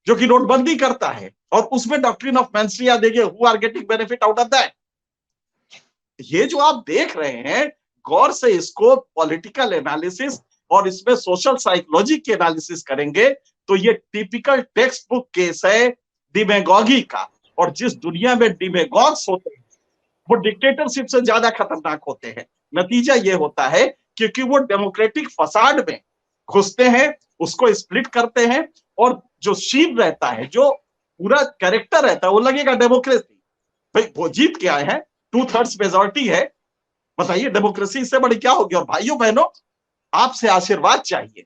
जो कि नोटबंदी करता है, और उसमें डॉक्ट्रिन ऑफ मेंसिया देखिए, who are getting benefit out of that. ये जो आप देख रहे हैं, गौर से इसको पॉलिटिकल एनालिसिस और इसमें सोशल साइकोलॉजी के एनालिसिस करेंगे तो ये टिपिकल टेक्स्ट बुक केस है डिमेगॉगी का। और जिस दुनिया में डिमेगॉग्स होते हैं वो डिक्टेटरशिप से ज्यादा खतरनाक होते हैं। नतीजा ये होता है क्योंकि वो डेमोक्रेटिक फसाड में घुसते हैं, उसको स्प्लिट करते हैं, और जो शीन रहता है, जो पूरा कैरेक्टर रहता है, वो लगेगा डेमोक्रेसी। भाई वो जीत के आए हैं, 2/3 मेजोरिटी है, बताइए डेमोक्रेसी इससे बड़ी क्या होगी। और भाइयों बहनों, आपसे आशीर्वाद चाहिए।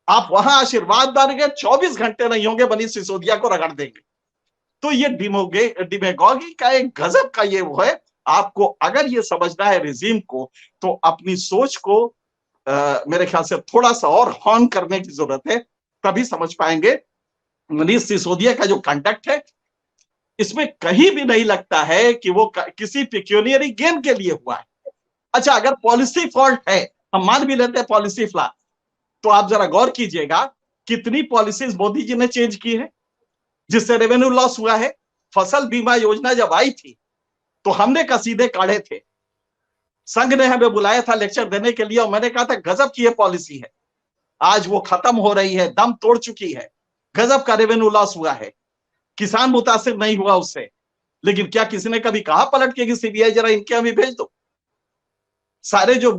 आप वहां आशीर्वाद मांगेंगे, 24 घंटे नहीं होंगे मनीष सिसोदिया को रगड़ देंगे। तो ये डिमेगॉगी का एक गजब का ये वो है। आपको अगर ये समझना है रिजीम को, तो अपनी सोच को मेरे ख्याल से थोड़ा सा और हॉर्न करने की जरूरत है, तभी समझ पाएंगे। मनीष सिसोदिया का जो कंडक्ट है, इसमें कहीं भी नहीं लगता है कि वो किसी पिक्यूनियरी गेन के लिए हुआ है। अच्छा, अगर पॉलिसी फॉल्ट है, हम मान भी लेते हैं पॉलिसी फ्लॉ, तो आप जरा गौर कीजिएगा कितनी पॉलिसीज मोदी जी ने चेंज की है जिससे रेवेन्यू लॉस हुआ है। फसल बीमा योजना जब आई थी तो हमने कसीदे काढ़े थे, संघ ने हमें बुलाया था लेक्चर देने के लिए, और मैंने कहा था गजब की ये पॉलिसी है। आज वो खत्म हो रही है, दम तोड़ चुकी है, गजब का रेवेन्यू लॉस हुआ है, किसान मुतासिर नहीं हुआ उससे। लेकिन क्या किसी ने कभी कहा पलट के कि सीबीआई जरा इनके अभी भेज दो? सारे जो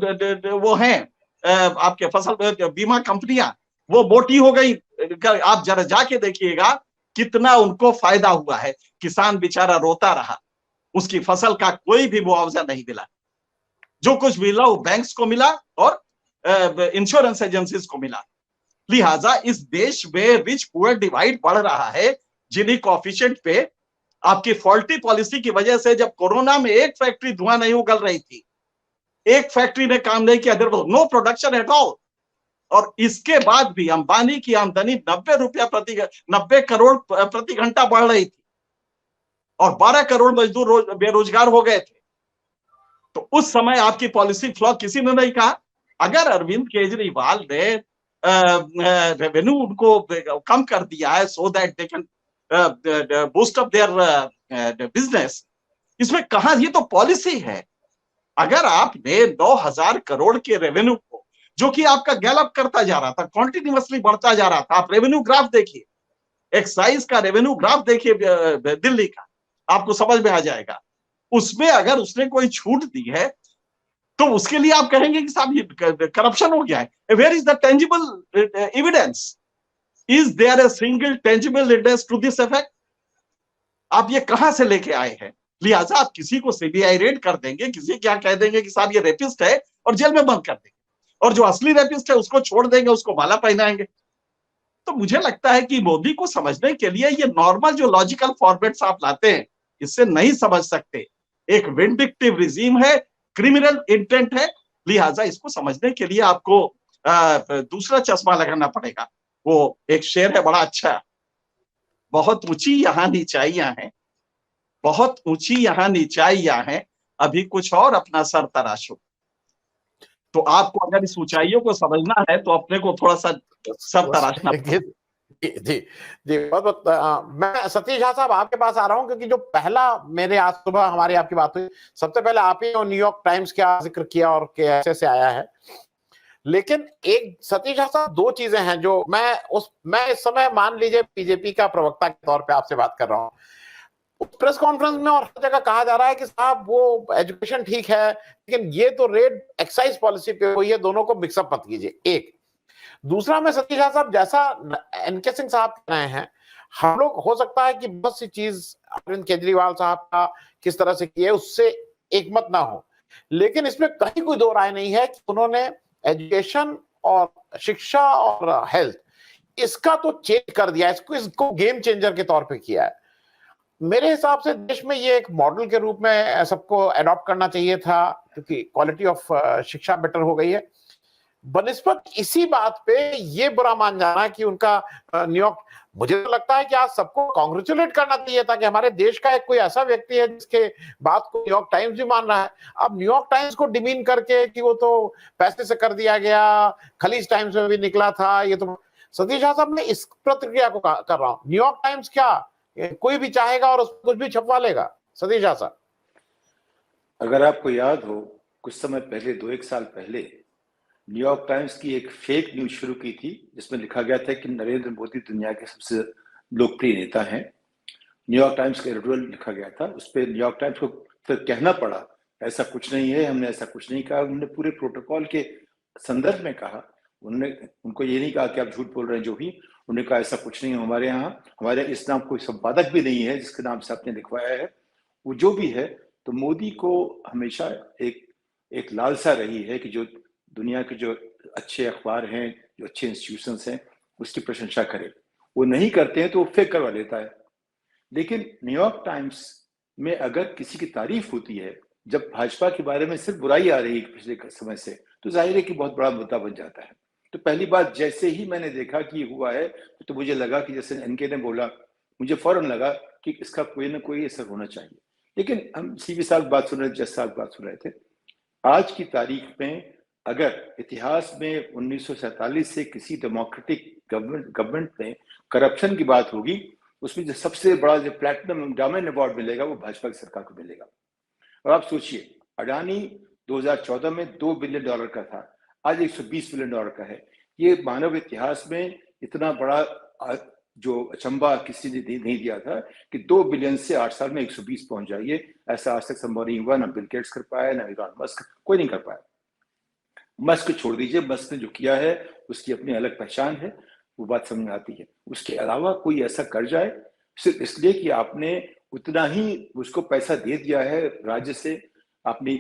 वो हैं आपके फसल बीमा कंपनियां, वो मोटी हो गई। आप जरा जाके देखिएगा कितना उनको फायदा हुआ है। किसान बेचारा रोता रहा, उसकी फसल का कोई भी मुआवजा नहीं मिला। जो कुछ मिला वो बैंक्स को मिला और इंश्योरेंस एजेंसीज को मिला। लिहाजा इस देश में रिच पुअर डिवाइड बढ़ रहा है। जिनी कोएफिशिएंट पे आपकी फॉल्टी पॉलिसी की वजह से जब कोरोना में एक फैक्ट्री धुआं नहीं उगल रही थी, एक फैक्ट्री ने काम नहीं किया, नो प्रोडक्शन एट ऑल, और इसके बाद भी अंबानी की आमदनी 90 करोड़ प्रति घंटा बढ़ रही थी और 12 करोड़ मजदूर बेरोजगार हो गए थे। तो उस समय आपकी पॉलिसी फ्लॉ किसी ने नहीं कहा। अगर अरविंद केजरीवाल ने रेवेन्यू उनको कम कर दिया है so that they can boost up their business, इसमें कहा, ये तो पॉलिसी है। अगर आपने 9,000 करोड़ के रेवेन्यू को, जो कि आपका गैलअप करता जा रहा था, कॉन्टिन्यूअसली बढ़ता जा रहा था, आप रेवेन्यू ग्राफ देखिए, एक्साइज का रेवेन्यू ग्राफ देखिए दिल्ली का, आपको समझ में आ जाएगा। उसमें अगर उसने कोई छूट दी है तो उसके लिए आप कहेंगे कि साहब ये करप्शन हो गया है। Where is the tangible evidence? Is there a single tangible evidence to this effect? आप ये कहां से लेके आए हैं? लिहाजा आप किसी को सीबीआई रेड कर देंगे, किसी क्या कह देंगे कि साहब ये रेपिस्ट है और जेल में बंद कर देंगे, और जो असली रेपिस्ट है उसको छोड़ देंगे, उसको माला पहनाएंगे। तो मुझे लगता है कि मोदी को समझने के लिए ये नॉर्मल जो लॉजिकल फॉर्मेट्स आप लाते हैं, इससे नहीं समझ सकते। एक विंडिक्टिव रिजीम है, क्रिमिनल इंटेंट है, लिहाजा इसको समझने के लिए आपको दूसरा चश्मा लगाना पड़ेगा। वो एक शेर है बड़ा अच्छा, बहुत ऊंची यहाँ नीचाइयां हैं, बहुत ऊंची यहाँ नीचाइयां हैं, अभी कुछ और अपना सर तराशो। तो आपको अगर इस ऊंचाइयों को समझना है तो अपने को थोड़ा सा सर तराशना जी जी जी, बहुत बहुत मैं सतीश झा साहब आपके पास आ रहा हूं, क्योंकि जो पहला मेरे आज सुबह हमारी आपकी बात हुई, सबसे पहले आप ही न्यूयॉर्क टाइम्स का जिक्र किया और कैसे से आया है। लेकिन एक सतीश झा साहब, दो चीजें हैं जो मैं इस समय मान लीजिए बीजेपी का प्रवक्ता के तौर पे आपसे बात कर रहा हूं। प्रेस कॉन्फ्रेंस में और हर जगह कहा जा रहा है कि साहब वो एजुकेशन ठीक है, लेकिन ये तो रेड एक्साइज पॉलिसी पे हुई है, दोनों को मिक्सअप मत कीजिए। एक दूसरा, मैं सतीश झा साहब, जैसा एनके सिंह साहब कह रहे हैं, हम लोग हो सकता है कि बहुत सी चीज अरविंद केजरीवाल साहब का किस तरह से किए उससे एक मत ना हो, लेकिन इसमें कहीं कोई दो राय नहीं है कि उन्होंने एजुकेशन और शिक्षा और हेल्थ, इसका तो चेंज कर दिया, इसको गेम चेंजर के तौर पे किया है। मेरे हिसाब से देश में ये एक मॉडल के रूप में सबको अडॉप्ट करना चाहिए था, क्योंकि क्वालिटी ऑफ शिक्षा बेटर हो गई है। बनिस्बत इसी बात पे ये बुरा मान जाना कि उनका न्यूयॉर्क मुझे तो लगता है कि आज सबको कॉन्ग्रेचुलेट करना चाहिए था कि हमारे देश का एक कोई ऐसा व्यक्ति है जिसके बात को न्यूयॉर्क टाइम्स भी मान रहा है। अब न्यूयॉर्क टाइम्स को डिमीन करके कि वो तो पैसे से कर दिया गया, खलीज टाइम्स में भी निकला था, ये तो सतीश झा साहब, मैं इस प्रतिक्रिया को कर रहा हूं। न्यूयॉर्क टाइम्स क्या कोई भी चाहेगा और उसको कुछ भी छपवा लेगा? सतीश झा साहब, अगर आपको याद हो, कुछ समय पहले, 2-1 साल पहले, न्यूयॉर्क टाइम्स की एक फेक न्यूज शुरू की थी जिसमें लिखा गया था कि नरेंद्र मोदी दुनिया के सबसे लोकप्रिय नेता हैं। न्यूयॉर्क टाइम्स का एडिटोरियल लिखा गया था, उस पर न्यूयॉर्क टाइम्स को फिर कहना पड़ा ऐसा कुछ नहीं है, हमने ऐसा कुछ नहीं कहा। उन्होंने पूरे प्रोटोकॉल के संदर्भ में कहा, उनको ये नहीं कहा कि आप झूठ बोल रहे हैं जो भी, उन्होंने कहा ऐसा कुछ नहीं है हमारे यहाँ, हमारे इस नाम कोई संपादक भी नहीं है जिसके नाम से आपने लिखवाया है। वो जो भी है, तो मोदी को हमेशा एक लालसा रही है कि जो दुनिया के जो अच्छे अखबार हैं, जो अच्छे इंस्टीट्यूशंस हैं, उसकी प्रशंसा करे। वो नहीं करते हैं तो वो फेक करवा लेता है। लेकिन न्यूयॉर्क टाइम्स में अगर किसी की तारीफ होती है, जब भाजपा के बारे में सिर्फ बुराई आ रही है पिछले समय से, तो जाहिर है कि बहुत बड़ा मुद्दा बन जाता है। तो पहली बात, जैसे ही मैंने देखा कि ये हुआ है, तो मुझे लगा कि जैसे एनके ने बोला, मुझे फौरन लगा कि इसका कोई ना कोई असर होना चाहिए। लेकिन हम सीवी साहब बात सुन रहे थे, जज साहब बात सुन रहे थे, आज की तारीख में अगर इतिहास में 1947 से किसी डेमोक्रेटिक गवर्नमेंट में करप्शन की बात होगी, उसमें जो सबसे बड़ा जो प्लैटिनम एंडाउमेंट अवार्ड मिलेगा वो भाजपा की सरकार को मिलेगा। और आप सोचिए, अडानी 2014 में $2 बिलियन का था, आज $120 बिलियन का है। ये मानव इतिहास में इतना बड़ा जो अचंबा किसी ने नहीं दिया था कि 2 बिलियन से 8 साल में 120 पहुंच जाइए, ऐसा आज तक संभव नहीं हुआ। ना बिल गेट्स कर पाया, ना इलॉन मस्क, कोई नहीं कर पाया। मस्क छोड़ दीजिए, मस्क ने जो किया है उसकी अपनी अलग पहचान है, वो बात समझ में आती है। उसके अलावा कोई ऐसा कर जाए सिर्फ इसलिए कि आपने उतना ही उसको पैसा दे दिया है राज्य से, अपनी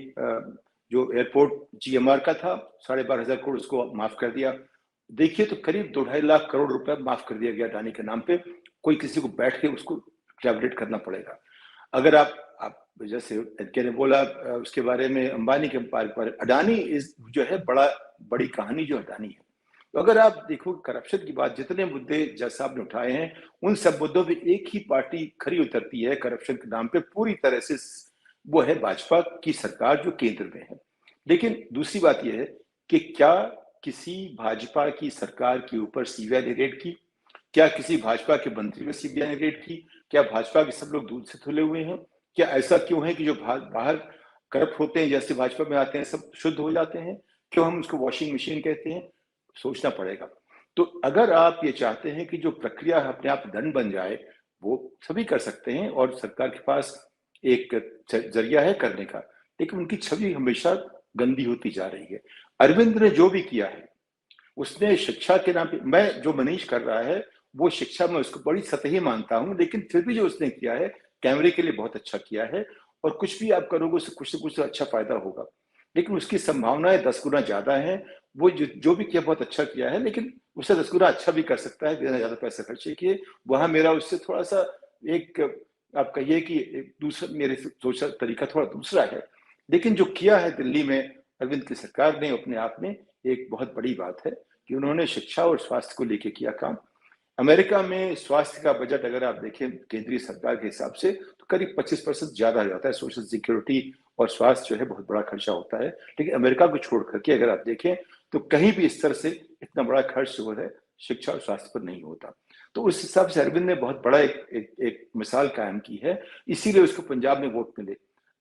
जो एयरपोर्ट GMR का था 12,500 करोड़, उसको माफ कर दिया। देखिए तो करीब 2-2.5 लाख करोड़ रुपए माफ कर दिया गया अडानी के नाम पे। कोई किसी को बैठ के उसको कैलकुलेट करना पड़ेगा। अगर आप जैसे एनके ने बोला उसके बारे में, अंबानी के बारे, अडानी जो है बड़ी कहानी जो अडानी है। तो अगर आप देखो करप्शन की बात, जितने मुद्दे जज साहब ने उठाए हैं, उन सब मुद्दों पे एक ही पार्टी खरी उतरती है करप्शन के नाम पे पूरी तरह से, वो है भाजपा की सरकार जो केंद्र में है। लेकिन दूसरी बात यह है कि क्या किसी भाजपा की सरकार के ऊपर सीबीआई ने रेड की? क्या किसी भाजपा के मंत्री में सीबीआई ने रेड की? क्या भाजपा के सब लोग दूध से धुले हुए हैं? क्या ऐसा क्यों है कि जो बाहर करप्ट होते हैं, जैसे भाजपा में आते हैं, सब शुद्ध हो जाते हैं? क्यों हम उसको वॉशिंग मशीन कहते हैं? सोचना पड़ेगा। तो अगर आप ये चाहते हैं कि जो प्रक्रिया अपने आप दंड बन जाए, वो सभी कर सकते हैं और सरकार के पास एक जरिया है करने का, लेकिन उनकी छवि हमेशा गंदी होती जा रही है। अरविंद ने जो भी किया है, उसने शिक्षा के नाम पे, मैं जो मनीष कर रहा है वो शिक्षा में उसको बड़ी सतही मानता हूं, लेकिन फिर भी जो उसने किया है कैमरे के लिए बहुत अच्छा किया है, और कुछ भी आप करोगे उससे कुछ ना कुछ अच्छा फायदा होगा। लेकिन उसकी संभावनाएं 10 गुना ज्यादा है। वो जो भी किया बहुत अच्छा किया है, लेकिन उससे 10 गुना अच्छा भी कर सकता है बिना ज्यादा पैसे खर्चे किए। वहां मेरा उससे थोड़ा सा एक, आप कहिए कि एक दूसरा, मेरे सोच का तरीका थोड़ा दूसरा है। लेकिन जो किया है दिल्ली में अरविंद की सरकार ने, अपने आप में एक बहुत बड़ी बात है कि उन्होंने शिक्षा और स्वास्थ्य को लेकर किया काम। अमेरिका में स्वास्थ्य का बजट अगर आप देखें केंद्रीय सरकार के हिसाब से, तो करीब 25% ज्यादा हो जाता है। सोशल सिक्योरिटी और स्वास्थ्य जो है बहुत बड़ा खर्चा होता है। लेकिन अमेरिका को छोड़ करके अगर आप देखें तो कहीं भी इस तरह से इतना बड़ा खर्च जो है शिक्षा और स्वास्थ्य पर नहीं होता। तो उस हिसाब से अरविंद ने बहुत बड़ा एक मिसाल कायम की है, इसीलिए उसको पंजाब में वोट मिले।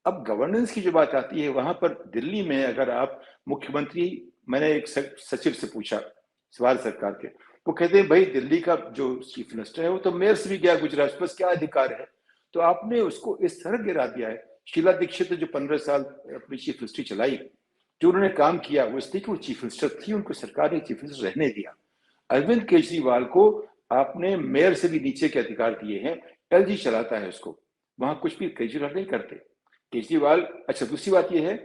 अब गवर्नेंस की जो बात आती है, वहां पर दिल्ली में अगर आप मुख्यमंत्री, मैंने एक सचिव से पूछा सवाल सरकार के, वो कहते हैं भाई दिल्ली का जो चीफ मिनिस्टर है वो तो मेयर से भी गया गुजरात, उसके पास क्या अधिकार है? तो आपने उसको इस तरह गिरा दिया है। शीला दीक्षित ने जो 15 साल अपनी चीफ मिनिस्ट्री चलाई, जो उन्होंने काम किया वो इसलिए कि वो चीफ मिनिस्टर थी, उनको सरकार ने चीफ मिनिस्टर रहने दिया। अरविंद केजरीवाल को आपने मेयर से भी नीचे के अधिकार दिए हैं, LG चलाता है उसको, वहां कुछ भी केजरीवाल नहीं करते। केजरीवाल, अच्छा दूसरी बात यह है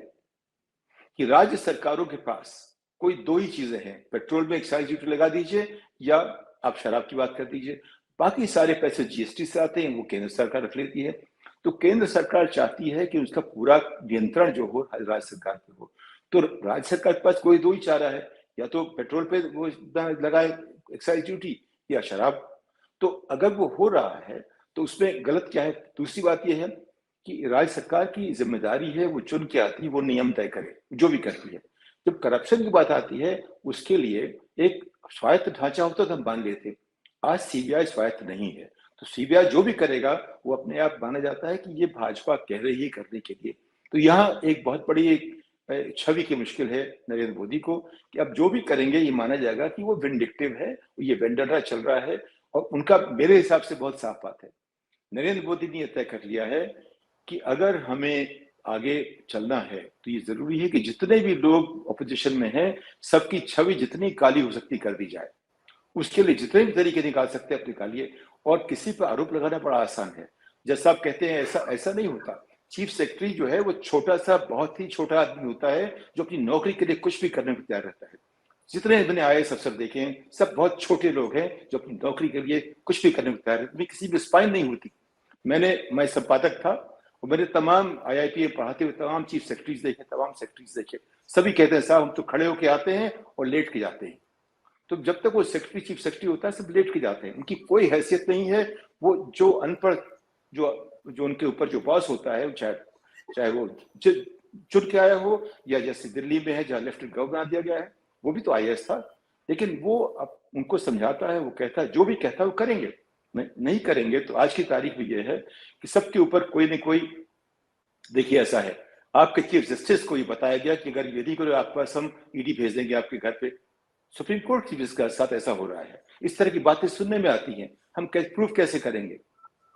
कि राज्य सरकारों के पास कोई दो ही चीजें हैं, पेट्रोल में एक्साइज ड्यूटी लगा दीजिए या आप शराब की बात कर दीजिए, बाकी सारे पैसे GST से आते हैं, वो केंद्र सरकार रख लेती है। तो केंद्र सरकार चाहती है कि उसका पूरा नियंत्रण जो हो राज्य सरकार पे हो। तो राज्य सरकार के पास कोई दो ही चारा है, या तो पेट्रोल पे वो लगाए एक्साइज ड्यूटी या शराब। तो अगर वो हो रहा है तो उसमें गलत क्या है? दूसरी बात यह है कि राज्य सरकार की जिम्मेदारी है, वो चुन के आती है, वो नियम तय करे जो भी करती है। जब करप्शन की बात आती है उसके लिए एक स्वायत्त ढांचा होता तो हम मान लेते। आज सीबीआई स्वायत्त नहीं है, तो सीबीआई जो भी करेगा वो अपने आप माना जाता है कि ये भाजपा कह रही है करने के लिए। तो यहाँ एक बहुत बड़ी एक छवि की मुश्किल है नरेंद्र मोदी को कि अब जो भी करेंगे ये माना जाएगा कि वो विंडिक्टिव है, ये वेंडरा चल रहा है। और उनका मेरे हिसाब से बहुत साफ बात है, नरेंद्र मोदी ने यह तय कर लिया है कि अगर हमें आगे चलना है तो ये जरूरी है कि जितने भी लोग अपोजिशन में हैं सबकी छवि जितनी काली हो सकती कर दी जाए। उसके लिए जितने भी तरीके निकाल सकते हैं आप निकालिए। और किसी पर आरोप लगाना बड़ा आसान है, जैसा आप कहते हैं ऐसा ऐसा नहीं होता। चीफ सेक्रेटरी जो है वो छोटा सा बहुत ही छोटा आदमी होता है जो अपनी नौकरी के लिए कुछ भी करने को तैयार रहता है। जितने मैंने IAS अफसर देखे हैं सब बहुत छोटे लोग हैं जो अपनी नौकरी के लिए कुछ भी करने को तैयार रहते हैं, किसी भी स्पाइन नहीं होती। मैं संपादक था और मैंने तमाम IIPA पढ़ाते हुए तमाम चीफ सेक्रेटरीज देखे, तमाम सेक्रेटरीज देखे, सभी कहते हैं साहब हम तो खड़े होके आते हैं और लेट के जाते हैं। तो जब तक वो सेक्रेटरी चीफ सेक्रेटरी होता है सब लेट के जाते हैं, उनकी कोई हैसियत नहीं है। वो जो अनपढ़ जो उनके ऊपर जो बॉस होता है, चाहे वो चुन के आया हो या जैसे दिल्ली में है जहाँ लेफ्टिनेंट गवर्नर दिया गया है, वो भी तो IAS था, लेकिन वो अब उनको समझाता है, वो कहता है जो भी कहता है वो करेंगे। नहीं करेंगे तो आज की तारीख में यह है कि सबके ऊपर कोई न कोई, देखिए ऐसा है आपके चीफ जस्टिस को ये बताया गया कि अगर ये नहीं करो आपके पास हम ED भेज देंगे आपके घर पे। सुप्रीम कोर्ट चीफ जस्टिस के साथ ऐसा हो रहा है। इस तरह की बातें सुनने में आती हैं, हम प्रूफ कैसे करेंगे?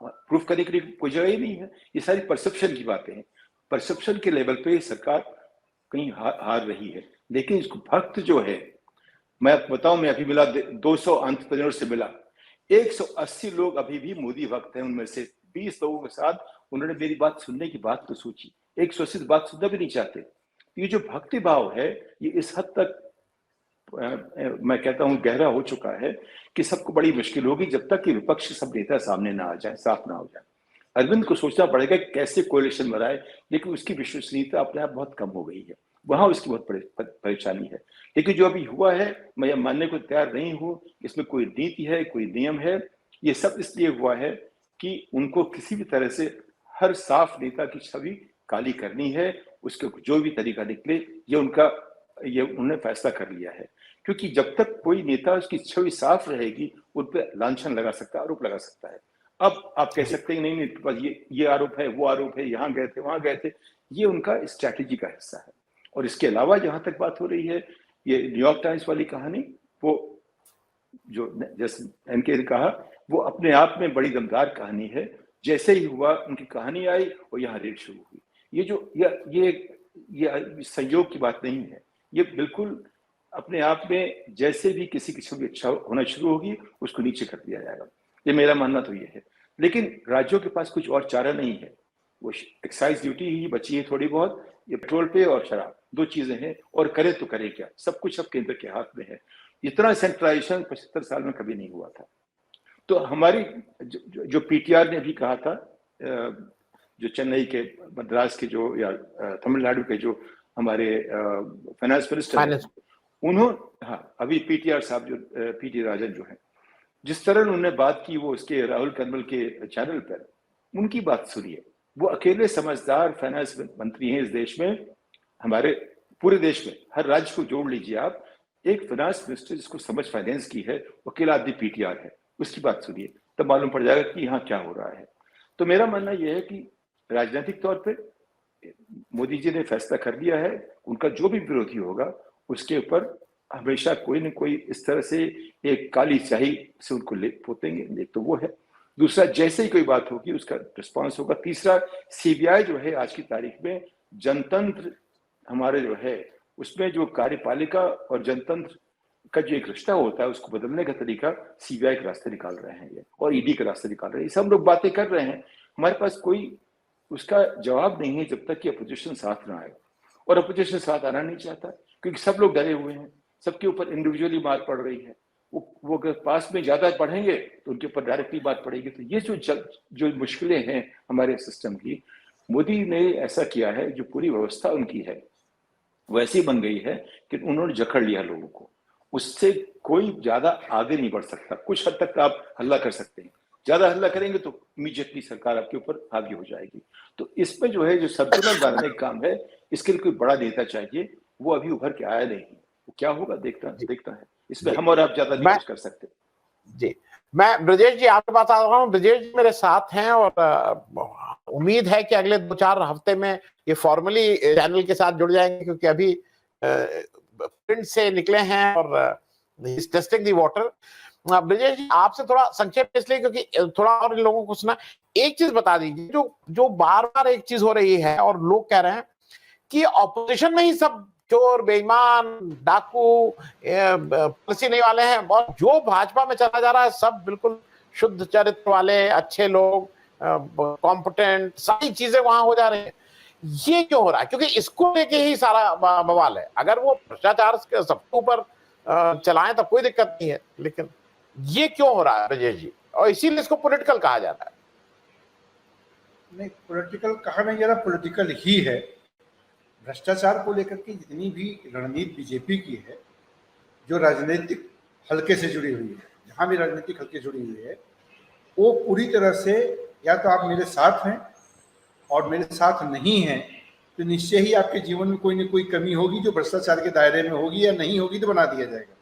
प्रूफ करने के लिए कोई जगह ही नहीं है। ये सारी परसेप्शन की बातें हैं, परसेप्शन के लेवल पे सरकार कहीं हार रही है। लेकिन इसको भक्त जो है, मैं बताऊं, मैं अभी मिला 200 एंटरप्रेन्योर से मिला, 180 लोग अभी भी मोदी भक्त हैं। उनमें से 20 लोगों के साथ उन्होंने मेरी बात सुनने की बात तो सोची, 180 बात सुनना भी नहीं चाहते। ये जो भक्ति भाव है ये इस हद तक मैं कहता हूं गहरा हो चुका है कि सबको बड़ी मुश्किल होगी जब तक कि विपक्ष के सब नेता सामने ना आ जाए, साफ ना हो जाए। अरविंद को सोचना पड़ेगा कैसे कोalition बनाए, लेकिन उसकी विश्वसनीयता अपने आप बहुत कम हो गई है, वहां उसकी बहुत परेशानी है। लेकिन जो अभी हुआ है मैं मानने को तैयार नहीं हूं, इसमें कोई नीति है, कोई नियम है। ये सब इसलिए हुआ है कि उनको किसी भी तरह से हर साफ नेता की छवि काली करनी है, उसके जो भी तरीका निकले ये उन्होंने फैसला कर लिया है। क्योंकि जब तक कोई नेता उसकी छवि साफ रहेगी उन पर लांछन लगा सकता है, आरोप लगा सकता है। अब आप कह सकते हैं नहीं ये आरोप है, वो आरोप है, यहाँ गए थे वहां गए थे, ये उनका स्ट्रैटेजी का हिस्सा है। और इसके अलावा जहां तक बात हो रही है ये न्यूयॉर्क टाइम्स वाली कहानी, वो जो जैसे NK ने कहा वो अपने आप में बड़ी दमदार कहानी है। जैसे ही हुआ उनकी कहानी आई और यहाँ रेड शुरू हुई। ये संयोग की बात नहीं है, ये बिल्कुल अपने आप में जैसे भी किसी की छवि अच्छा होना शुरू होगी उसको नीचे कर दिया जाएगा। ये मेरा मानना तो ये है। लेकिन राज्यों के पास कुछ और चारा नहीं है, वो एक्साइज ड्यूटी ही बची है थोड़ी बहुत, ये पेट्रोल पे और शराब, दो चीजें हैं। और करे तो करे क्या, सब कुछ अब केंद्र के हाथ में है। इतना सेंट्रलाइजेशन 75 साल में कभी नहीं हुआ था। तो हमारी जो PTR ने भी कहा था, जो चेन्नई के, मद्रास के जो या तमिलनाडु के जो हमारे फाइनेंस मिनिस्टर, उन्होंने हाँ अभी PTR साहब जो PT राजन जो है, जिस तरह उन्होंने बात की वो उसके राहुल कनमल के चैनल पर, उनकी बात सुनिए। वो अकेले समझदार फाइनेंस मंत्री हैं इस देश में, हमारे पूरे देश में हर राज्य को जोड़ लीजिए आप, एक फाइनेंस मिनिस्टर जिसको समझ फाइनेंस की है अकेला आदमी PTR है, उसकी बात सुनिए तब मालूम पड़ जाएगा कि यहाँ क्या हो रहा है। तो मेरा मानना यह है कि राजनीतिक तौर पर मोदी जी ने फैसला कर लिया है, उनका जो भी विरोधी होगा उसके ऊपर हमेशा कोई न कोई इस तरह से एक काली स्याही से उनको पोतेंगे। एक तो वो है, दूसरा जैसे ही कोई बात होगी उसका रिस्पांस होगा। तीसरा CBI जो है आज की तारीख में जनतंत्र हमारे जो है उसमें जो कार्यपालिका और जनतंत्र का जो एक रिश्ता होता है उसको बदलने का तरीका CBI के रास्ते निकाल रहे हैं ये, और ED के रास्ते निकाल रहे हैं। सब लोग बातें कर रहे हैं, हमारे पास कोई उसका जवाब नहीं है जब तक कि अपोजिशन साथ ना आए। और अपोजिशन साथ आना नहीं चाहता क्योंकि सब लोग डरे हुए हैं, सबके ऊपर इंडिविजुअली मार पड़ रही है। वो अगर पास में ज्यादा पढ़ेंगे तो उनके ऊपर डायरेक्टली बात पड़ेगी। तो ये जो मुश्किलें हैं हमारे सिस्टम की, मोदी ने ऐसा किया है, जो पूरी व्यवस्था उनकी है वो ऐसी बन गई है कि उन्होंने जकड़ लिया लोगों को। उससे कोई ज्यादा आगे नहीं बढ़ सकता। कुछ हद तक आप हल्ला कर सकते हैं, ज्यादा हल्ला करेंगे तो इमीडिएटली सरकार आपके ऊपर हावी हो जाएगी। तो इसमें जो है, जो संतुलन बनाने का काम है, इसके लिए कोई बड़ा नेता चाहिए, वो अभी उभर के आया नहीं। वो क्या होगा देखता है, इसमें हम और आप ज्यादा नहीं कुछ कर सकते। जी, मैं ब्रजेश जी आपके पास आ रहा हूँ। ब्रजेश जी मेरे साथ हैं और उम्मीद है कि अगले 2-4 हफ्ते में ये फॉर्मली चैनल के साथ जुड़ जाएंगे, क्योंकि अभी प्रिंट से निकले हैं और टेस्टिंग दी वाटर। ब्रजेश जी आपसे थोड़ा संक्षेप इसलिए क्योंकि थोड़ा और इन लोगों को सुना। एक चीज बता दीजिए, जो बार बार एक चीज हो रही है और लोग कह रहे हैं कि ऑपोजिशन में ही सब चोर, बेईमान, डाकू, पॉलिसी नहीं वाले हैं, और जो भाजपा में चला जा रहा है सब बिल्कुल शुद्ध चरित्र वाले, अच्छे लोग, कॉम्पिटेंट, सारी चीजें वहां हो जा रही है। ये क्यों हो रहा है? क्योंकि इसको लेके ही सारा बवाल है। अगर वो भ्रष्टाचार सबके ऊपर चलाएं तब कोई दिक्कत नहीं है, लेकिन ये क्यों हो रहा है ब्रजेश जी? और इसीलिए इसको पॉलिटिकल कहा जाता है। नहीं, पॉलिटिकल कहा नहीं जा रहा, पॉलिटिकल ही है। भ्रष्टाचार को लेकर के जितनी भी रणनीति बीजेपी की है, जो राजनीतिक हल्के से जुड़ी हुई है, जहां भी राजनीतिक हल्के जुड़ी हुई है, वो पूरी तरह से या तो आप मेरे साथ हैं और मेरे साथ नहीं हैं तो निश्चय ही आपके जीवन में कोई न कोई कमी होगी जो भ्रष्टाचार के दायरे में होगी, या नहीं होगी तो बना दिया जाएगा।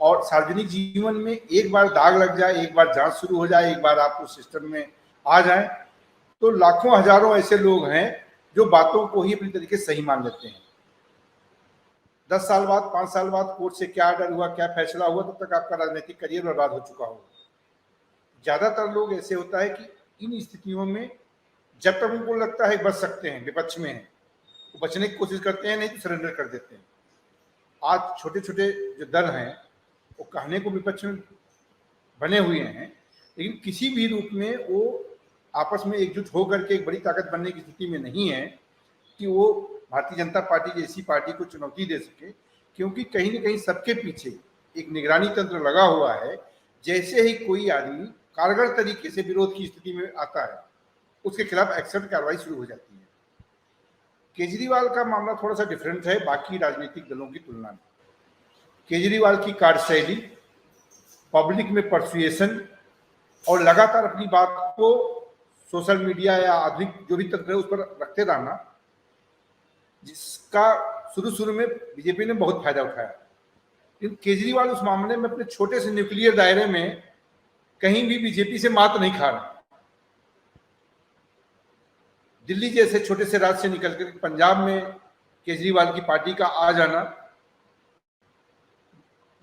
और सार्वजनिक जीवन में एक बार दाग लग जाए, एक बार जांच शुरू हो जाए, एक बार आप उस सिस्टम में आ जाए, तो लाखों हजारों ऐसे लोग हैं जो बातों को ही अपनी तरीके से सही मान लेते हैं। 10 साल बाद, 5 साल बाद कोर्ट से क्या ऑर्डर हुआ, क्या फैसला हुआ, तब तक आपका राजनीतिक करियर बर्बाद हो चुका होगा। ज्यादातर लोग ऐसे होता है कि इन स्थितियों में जब तक उनको लगता है बच सकते हैं, विपक्ष में है, वो बचने की कोशिश करते हैं, नहीं तो सरेंडर कर देते हैं। आज छोटे छोटे जो दल हैं वो कहने को विपक्ष में बने हुए हैं, लेकिन किसी भी रूप में वो आपस में एकजुट होकर के एक बड़ी ताकत बनने की स्थिति में नहीं है कि वो भारतीय जनता पार्टी जैसी पार्टी को चुनौती दे सके, क्योंकि कहीं ना कहीं सबके पीछे एक निगरानी तंत्र लगा हुआ है। जैसे ही कोई आदमी कारगर तरीके से विरोध की स्थिति में आता है, उसके खिलाफ एक्शन कार्रवाई शुरू हो जाती है। केजरीवाल का मामला थोड़ा सा डिफरेंट है बाकी राजनीतिक दलों की तुलना में। केजरीवाल की कार्यशैली, पब्लिक में परसुएशन और लगातार अपनी बात को सोशल मीडिया या आधुनिक जो भी तंत्र है उस पर रखते रहना, जिसका शुरू में बीजेपी ने बहुत फायदा उठाया। लेकिन केजरीवाल उस मामले में अपने छोटे से न्यूक्लियर दायरे में कहीं भी बीजेपी से मात नहीं खा रहे। दिल्ली जैसे छोटे से राज्य से निकल कर पंजाब में केजरीवाल की पार्टी का आ जाना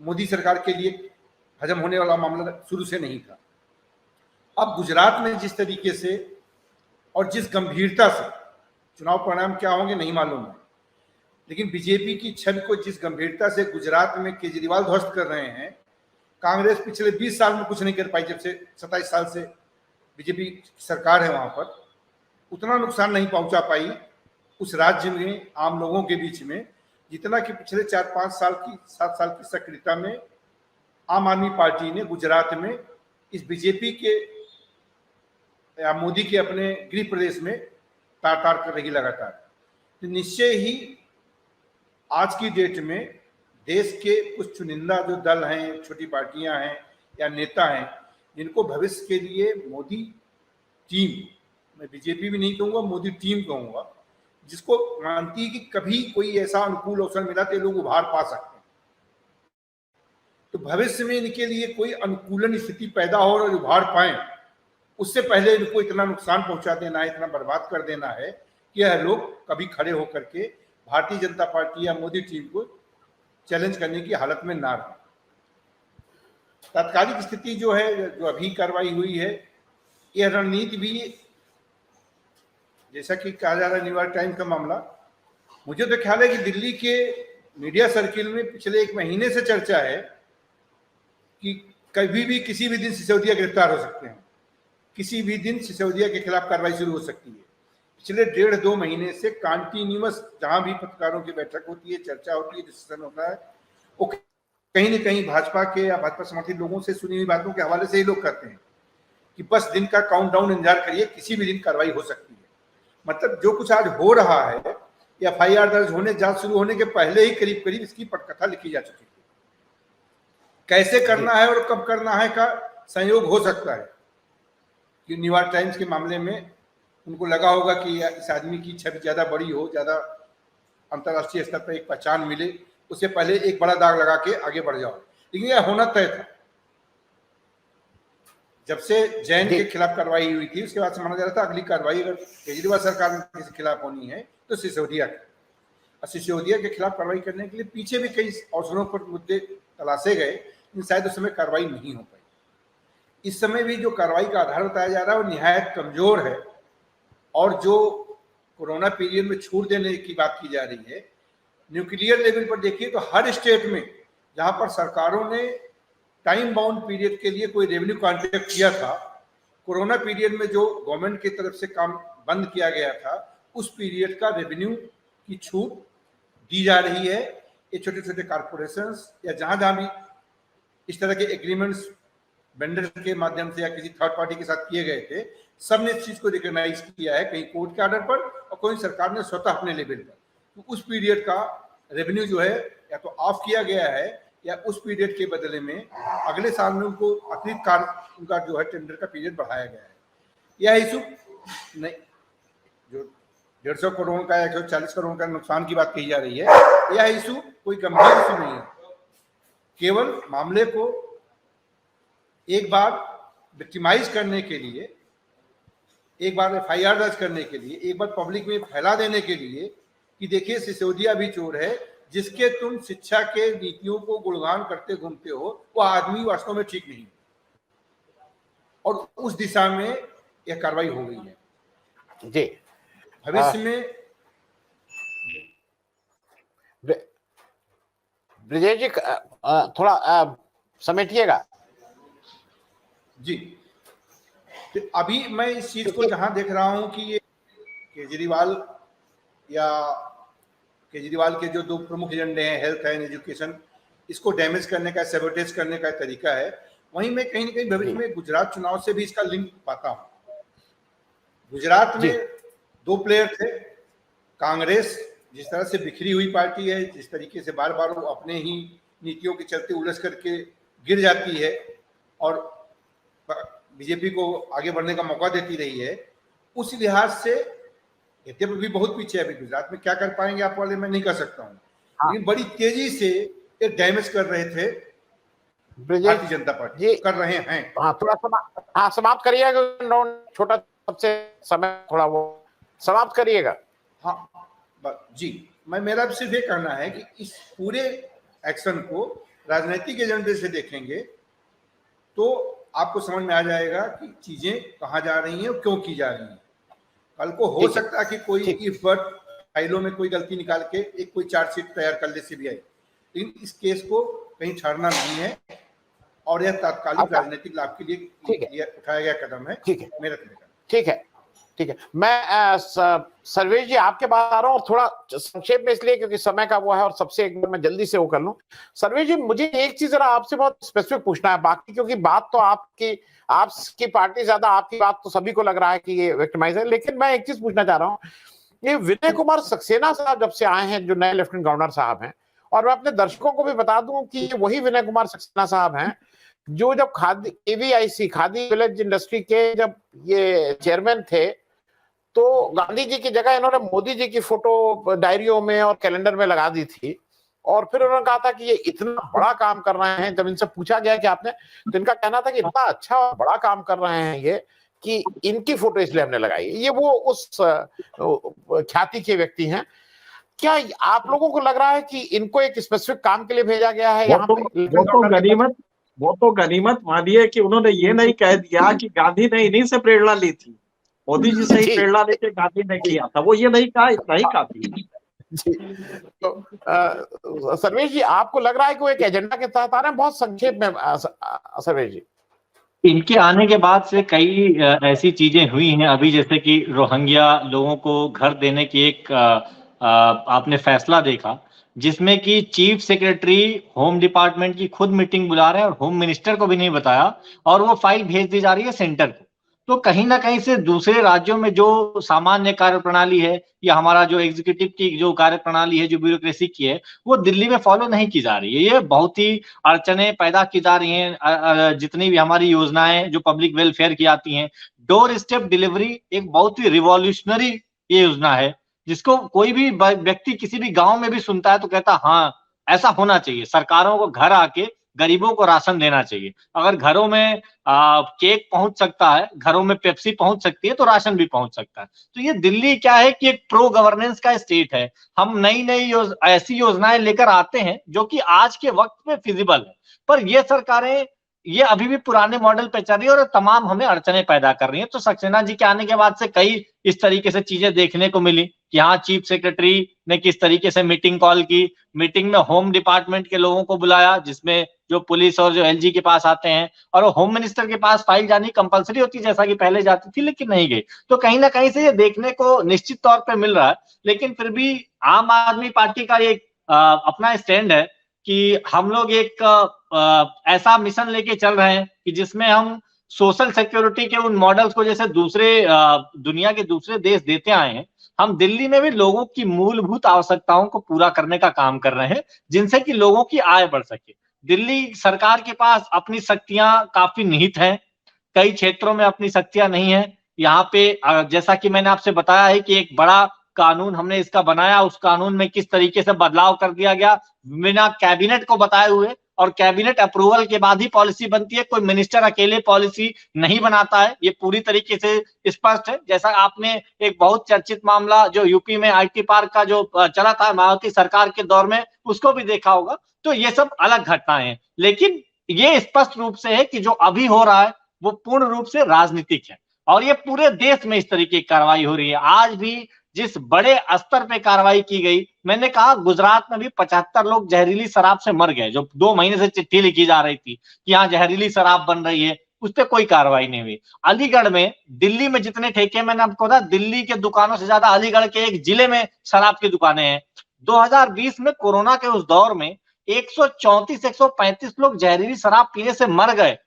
मोदी सरकार के लिए हजम होने वाला मामला शुरू से नहीं था। अब गुजरात में जिस तरीके से और जिस गंभीरता से, चुनाव परिणाम क्या होंगे नहीं मालूम है, लेकिन बीजेपी की छवि को जिस गंभीरता से गुजरात में केजरीवाल ध्वस्त कर रहे हैं, कांग्रेस पिछले 20 साल में कुछ नहीं कर पाई। जब से 27 साल से बीजेपी सरकार है वहां पर उतना नुकसान नहीं पहुंचा पाई उस राज्य में आम लोगों के बीच में, जितना कि पिछले 4-5 साल की 7 साल की सक्रियता में आम आदमी पार्टी ने गुजरात में इस बीजेपी के या मोदी के अपने गृह प्रदेश में तार कर रही लगातार। तो निश्चय ही आज की डेट में देश के कुछ चुनिंदा जो दल हैं, छोटी पार्टियां हैं या नेता हैं, जिनको भविष्य के लिए मोदी टीम, मैं बीजेपी भी नहीं कहूँगा, मोदी टीम कहूँगा, जिसको मानती है कि कभी कोई ऐसा अनुकूल अवसर मिला तो लोग उभार पा सकते हैं। तो भविष्य में इनके लिए कोई अनुकूलन स्थिति पैदा हो और उभार पाए, उससे पहले इनको इतना नुकसान पहुंचा देना है, इतना बर्बाद कर देना है कि यह लोग कभी खड़े होकर के भारतीय जनता पार्टी या मोदी टीम को चैलेंज करने की हालत में ना रहे। तात्कालिक स्थिति जो है, जो अभी कार्रवाई हुई है, यह रणनीति भी, जैसा कि कहा जा रहा है न्यूयॉर्क टाइम्स का मामला, मुझे तो ख्याल है कि दिल्ली के मीडिया सर्किल में पिछले 1 महीने से चर्चा है कि कभी भी किसी भी दिन सिसोदिया गिरफ्तार हो सकते हैं, किसी भी दिन सिसोदिया के खिलाफ कार्रवाई शुरू हो सकती है। पिछले 1.5-2 महीने से कंटिन्यूअस जहां भी पत्रकारों की बैठक होती है, चर्चा होती है, डिस्कशन होता है, वो कहीं न कहीं भाजपा के या भाजपा समर्थित लोगों से सुनी हुई बातों के हवाले से ही लोग कहते हैं कि बस दिन का काउंटडाउन इंतजार करिए, किसी भी दिन कार्रवाई हो सकती है। मतलब जो कुछ आज हो रहा है, FIR दर्ज होने, जांच शुरू होने के पहले ही करीब करीब इसकी पटकथा लिखी जा चुकी थी। कैसे करना है और कब करना है का संयोग हो सकता है कि न्यूयॉर्क टाइम्स के मामले में उनको लगा होगा कि इस आदमी की छवि ज्यादा बड़ी हो, ज्यादा अंतर्राष्ट्रीय स्तर पर एक पहचान मिले, उससे पहले एक बड़ा दाग लगा के आगे बढ़ जाओ। लेकिन यह होना तय था। जब से जैन के खिलाफ कार्रवाई हुई थी उसके बाद से माना जा रहा था अगली कार्रवाई अगर केजरीवाल सरकार में किसी के खिलाफ होनी है तो सिसोदिया की। और सिसोदिया के खिलाफ कार्रवाई करने के लिए पीछे भी कई अवसरों पर मुद्दे तलाशे गए, लेकिन शायद उस समय कार्रवाई नहीं हो पाई। इस समय भी जो कार्रवाई का आधार बताया जा रहा है वो निहायत कमजोर है। और जो कोरोना पीरियड में छूट देने की बात की जा रही है, न्यूक्लियर लेवल पर देखिए तो हर स्टेट में जहां पर सरकारों ने टाइम बाउंड पीरियड के लिए कोई रेवेन्यू कॉन्ट्रैक्ट किया था, कोरोना पीरियड में जो गवर्नमेंट की तरफ से काम बंद किया गया था उस पीरियड का रेवेन्यू की छूट दी जा रही है। ये छोटे छोटे कारपोरेशंस या जहां जहां भी इस तरह के एग्रीमेंट्स वेंडर के माध्यम से या किसी थर्ड पार्टी के साथ किए गए थे, सबने इस चीज को रिकॉग्नाइज किया है, कहीं कोर्ट के ऑर्डर पर और कोई सरकार ने स्वतः अपने लेवल पर। तो उस पीरियड का रेवेन्यू जो है या तो ऑफ किया गया है या उस पीरियड के बदले में अगले साल में उनको अतिरिक्त कार्य उनका जो है टेंडर का पीरियड बढ़ाया गया है। यह इशू नहीं, जो 150 करोड़ का 140 करोड़ का नुकसान की बात कही जा रही है, यह इशू कोई गंभीर इशू नहीं है। केवल मामले को एक बार विक्टिमाइज करने के लिए, एक बार FIR दर्ज करने के लिए, एक बार पब्लिक में फैला देने के लिए कि देखिए सिसोदिया भी चोर है, जिसके तुम शिक्षा के नीतियों को गुणगान करते घूमते हो, वो आदमी वास्तव में ठीक नहीं। और उस दिशा में यह कार्रवाई हो गई है। जी भविष्य में ब्रिजेश जी थोड़ा समेटिएगा। जी, तो अभी मैं इस चीज को जहां देख रहा हूं कि ये केजरीवाल के जो दो प्रमुख एजेंडे हैं, हेल्थ एंड एजुकेशन, इसको डैमेज करने का, सैबोटेज करने का तरीका है, वहीं मैं कहीं ना कहीं भविष्य में गुजरात चुनाव से भी इसका लिंक पाता हूं। गुजरात में दो प्लेयर थे। कांग्रेस जिस तरह से बिखरी हुई पार्टी है, जिस तरीके से बार बार वो अपने ही नीतियों के चलते उलझ करके गिर जाती है और बीजेपी को आगे बढ़ने का मौका देती रही है, उस लिहाज से यद्यपि भी बहुत पीछे है। अभी गुजरात में क्या कर पाएंगे आप वाले मैं नहीं कर सकता हूँ, लेकिन बड़ी तेजी से ये डैमेज कर रहे थे भारतीय जनता पार्टी, कर रहे हैं। हाँ, थोड़ा समाप्त करिएगा, छोटा सबसे समय थोड़ा वो समाप्त करिएगा। हाँ जी, मेरा सिर्फ ये कहना है कि इस पूरे एक्शन को राजनीतिक एजेंडे से देखेंगे तो आपको समझ में आ जाएगा कि चीजें कहाँ जा रही हैं और क्यों की जा रही हैं। कल को हो सकता है कि कोई इफ बट फाइलों में कोई गलती निकाल के एक कोई चार्जशीट तैयार कर ले CBI, लेकिन इस केस को कहीं छोड़ना नहीं है और यह तात्कालिक राजनीतिक लाभ के लिए उठाया गया कदम है। मेरा ठीक है। मैं सर्वेश जी आपके पास आ रहा हूँ और थोड़ा संक्षेप में इसलिए क्योंकि समय का वो है और सबसे एक बार मैं जल्दी से वो कर लूं। सर्वेश जी, मुझे एक चीज जरा आपसे बहुत स्पेसिफिक पूछना है, बाकी क्योंकि बात तो आपकी पार्टी ज्यादा, आपकी बात तो सभी को लग रहा है कि ये विक्टिमाइज है, लेकिन मैं एक चीज पूछना चाह रहा हूँ। ये विनय कुमार सक्सेना साहब जब से आए हैं, जो नए लेफ्टिनेंट गवर्नर साहब हैं, और मैं अपने दर्शकों को भी बता दूं कि वही विनय कुमार सक्सेना साहब हैं जो जब KVIC खादी विलेज इंडस्ट्री के जब ये चेयरमैन थे तो गांधी जी की जगह इन्होंने मोदी जी की फोटो डायरियों में और कैलेंडर में लगा दी थी, और फिर उन्होंने कहा था कि ये इतना बड़ा काम कर रहे हैं। जब इनसे पूछा गया कि आपने, तो इनका कहना था कि इतना अच्छा और बड़ा काम कर रहे हैं ये कि इनकी फोटो इसलिए हमने लगाई। ये वो उस ख्याति के व्यक्ति हैं। क्या आप लोगों को लग रहा है कि इनको एक स्पेसिफिक काम के लिए भेजा गया है? वो तो गनीमत मानिए कि उन्होंने ये नहीं कह दिया कि गांधी ने इन्हीं से प्रेरणा ली थी, मोदी जी से ही प्रेरणा लेके गांधी ने किया था, वो ये नहीं कहा, इतना ही काफी। तो सर्वेश जी, आपको लग रहा है कि वो एक एजेंडा के तहत आ रहे हैं? बहुत संक्षेप में सर्वेश जी। इनके आने के बाद से कई ऐसी चीजें हुई हैं अभी, जैसे कि रोहिंग्या लोगों को घर देने की एक आपने फैसला देखा, जिसमें कि चीफ सेक्रेटरी होम डिपार्टमेंट की खुद मीटिंग बुला रहे हैं और होम मिनिस्टर को भी नहीं बताया, और वो फाइल भेज दी जा रही है सेंटर को। तो कहीं ना कहीं से दूसरे राज्यों में जो सामान्य कार्य प्रणाली है या हमारा जो एग्जीक्यूटिव की जो कार्य प्रणाली है, जो ब्यूरोक्रेसी की है, वो दिल्ली में फॉलो नहीं की जा रही है। ये बहुत ही अड़चने पैदा की जा रही हैं। जितनी भी हमारी योजनाएं जो पब्लिक वेलफेयर की आती हैं, डोर स्टेप डिलीवरी एक बहुत ही रिवॉल्यूशनरी ये योजना है, जिसको कोई भी व्यक्ति किसी भी गांव में भी सुनता है तो कहता हाँ ऐसा होना चाहिए। सरकारों को घर आके गरीबों को राशन देना चाहिए। अगर घरों में केक पहुंच सकता है, घरों में पेप्सी पहुंच सकती है, तो राशन भी पहुंच सकता है। तो ये दिल्ली क्या है कि एक प्रो गवर्नेंस का स्टेट है। हम नई नई ऐसी योजनाएं लेकर आते हैं जो कि आज के वक्त में फिजिबल है, पर ये सरकारें ये अभी भी पुराने मॉडल पे चल रही है और तमाम हमें अड़चने पैदा कर रही है। तो सक्सेना जी के आने के बाद से कई इस तरीके से चीजें देखने को मिली कि हाँ, चीफ सेक्रेटरी ने किस तरीके से मीटिंग कॉल की, मीटिंग में होम डिपार्टमेंट के लोगों को बुलाया, जिसमें जो पुलिस और जो एलजी के पास आते हैं, और होम मिनिस्टर के पास फाइल जानी कंपलसरी होती जैसा कि पहले जाती थी, लेकिन नहीं गई। तो कहीं ना कहीं से ये देखने को निश्चित तौर पे मिल रहा है। लेकिन फिर भी आम आदमी पार्टी का ये अपना स्टैंड है कि हम लोग एक ऐसा मिशन लेके चल रहे हैं कि जिसमें हम सोशल सिक्योरिटी के उन मॉडल्स को जैसे दूसरे दुनिया के दूसरे देश देते आए हैं, हम दिल्ली में भी लोगों की मूलभूत आवश्यकताओं को पूरा करने का काम कर रहे हैं, जिनसे कि लोगों की आय बढ़ सके। दिल्ली सरकार के पास अपनी शक्तियां काफी निहित हैं, कई क्षेत्रों में अपनी शक्तियां नहीं है। यहाँ पे जैसा कि मैंने आपसे बताया है कि एक बड़ा कानून हमने इसका बनाया, उस कानून में किस तरीके से बदलाव कर दिया गया बिना कैबिनेट को बताए हुए, और कैबिनेट अप्रूवल के बाद ही पॉलिसी बनती है। कोई मिनिस्टर अकेले पॉलिसी नहीं बनाता है, ये पूरी तरीके से स्पष्ट है। जैसा आपने एक बहुत चर्चित मामला जो यूपी में आईटी पार्क का जो चला था मायावती सरकार के दौर में, उसको भी देखा होगा। तो ये सब अलग घटनाएं हैं, लेकिन ये स्पष्ट रूप से है कि जो अभी हो रहा है वो पूर्ण रूप से राजनीतिक है, और ये पूरे देश में इस तरीके की कार्रवाई हो रही है। आज भी जिस बड़े स्तर पे कार्रवाई की गई, मैंने कहा गुजरात में भी 75 लोग जहरीली शराब से मर गए, जो 2 महीने से चिट्ठी लिखी जा रही थी कि यहाँ जहरीली शराब बन रही है, उस पर कोई कार्रवाई नहीं हुई। अलीगढ़ में, दिल्ली में जितने ठेके, मैंने आपको बताया दिल्ली के दुकानों से ज्यादा अलीगढ़ के एक जिले में शराब की दुकानें हैं। 2020 में कोरोना के उस दौर में 134-135 लोग जहरीली शराब पीने से मर गए।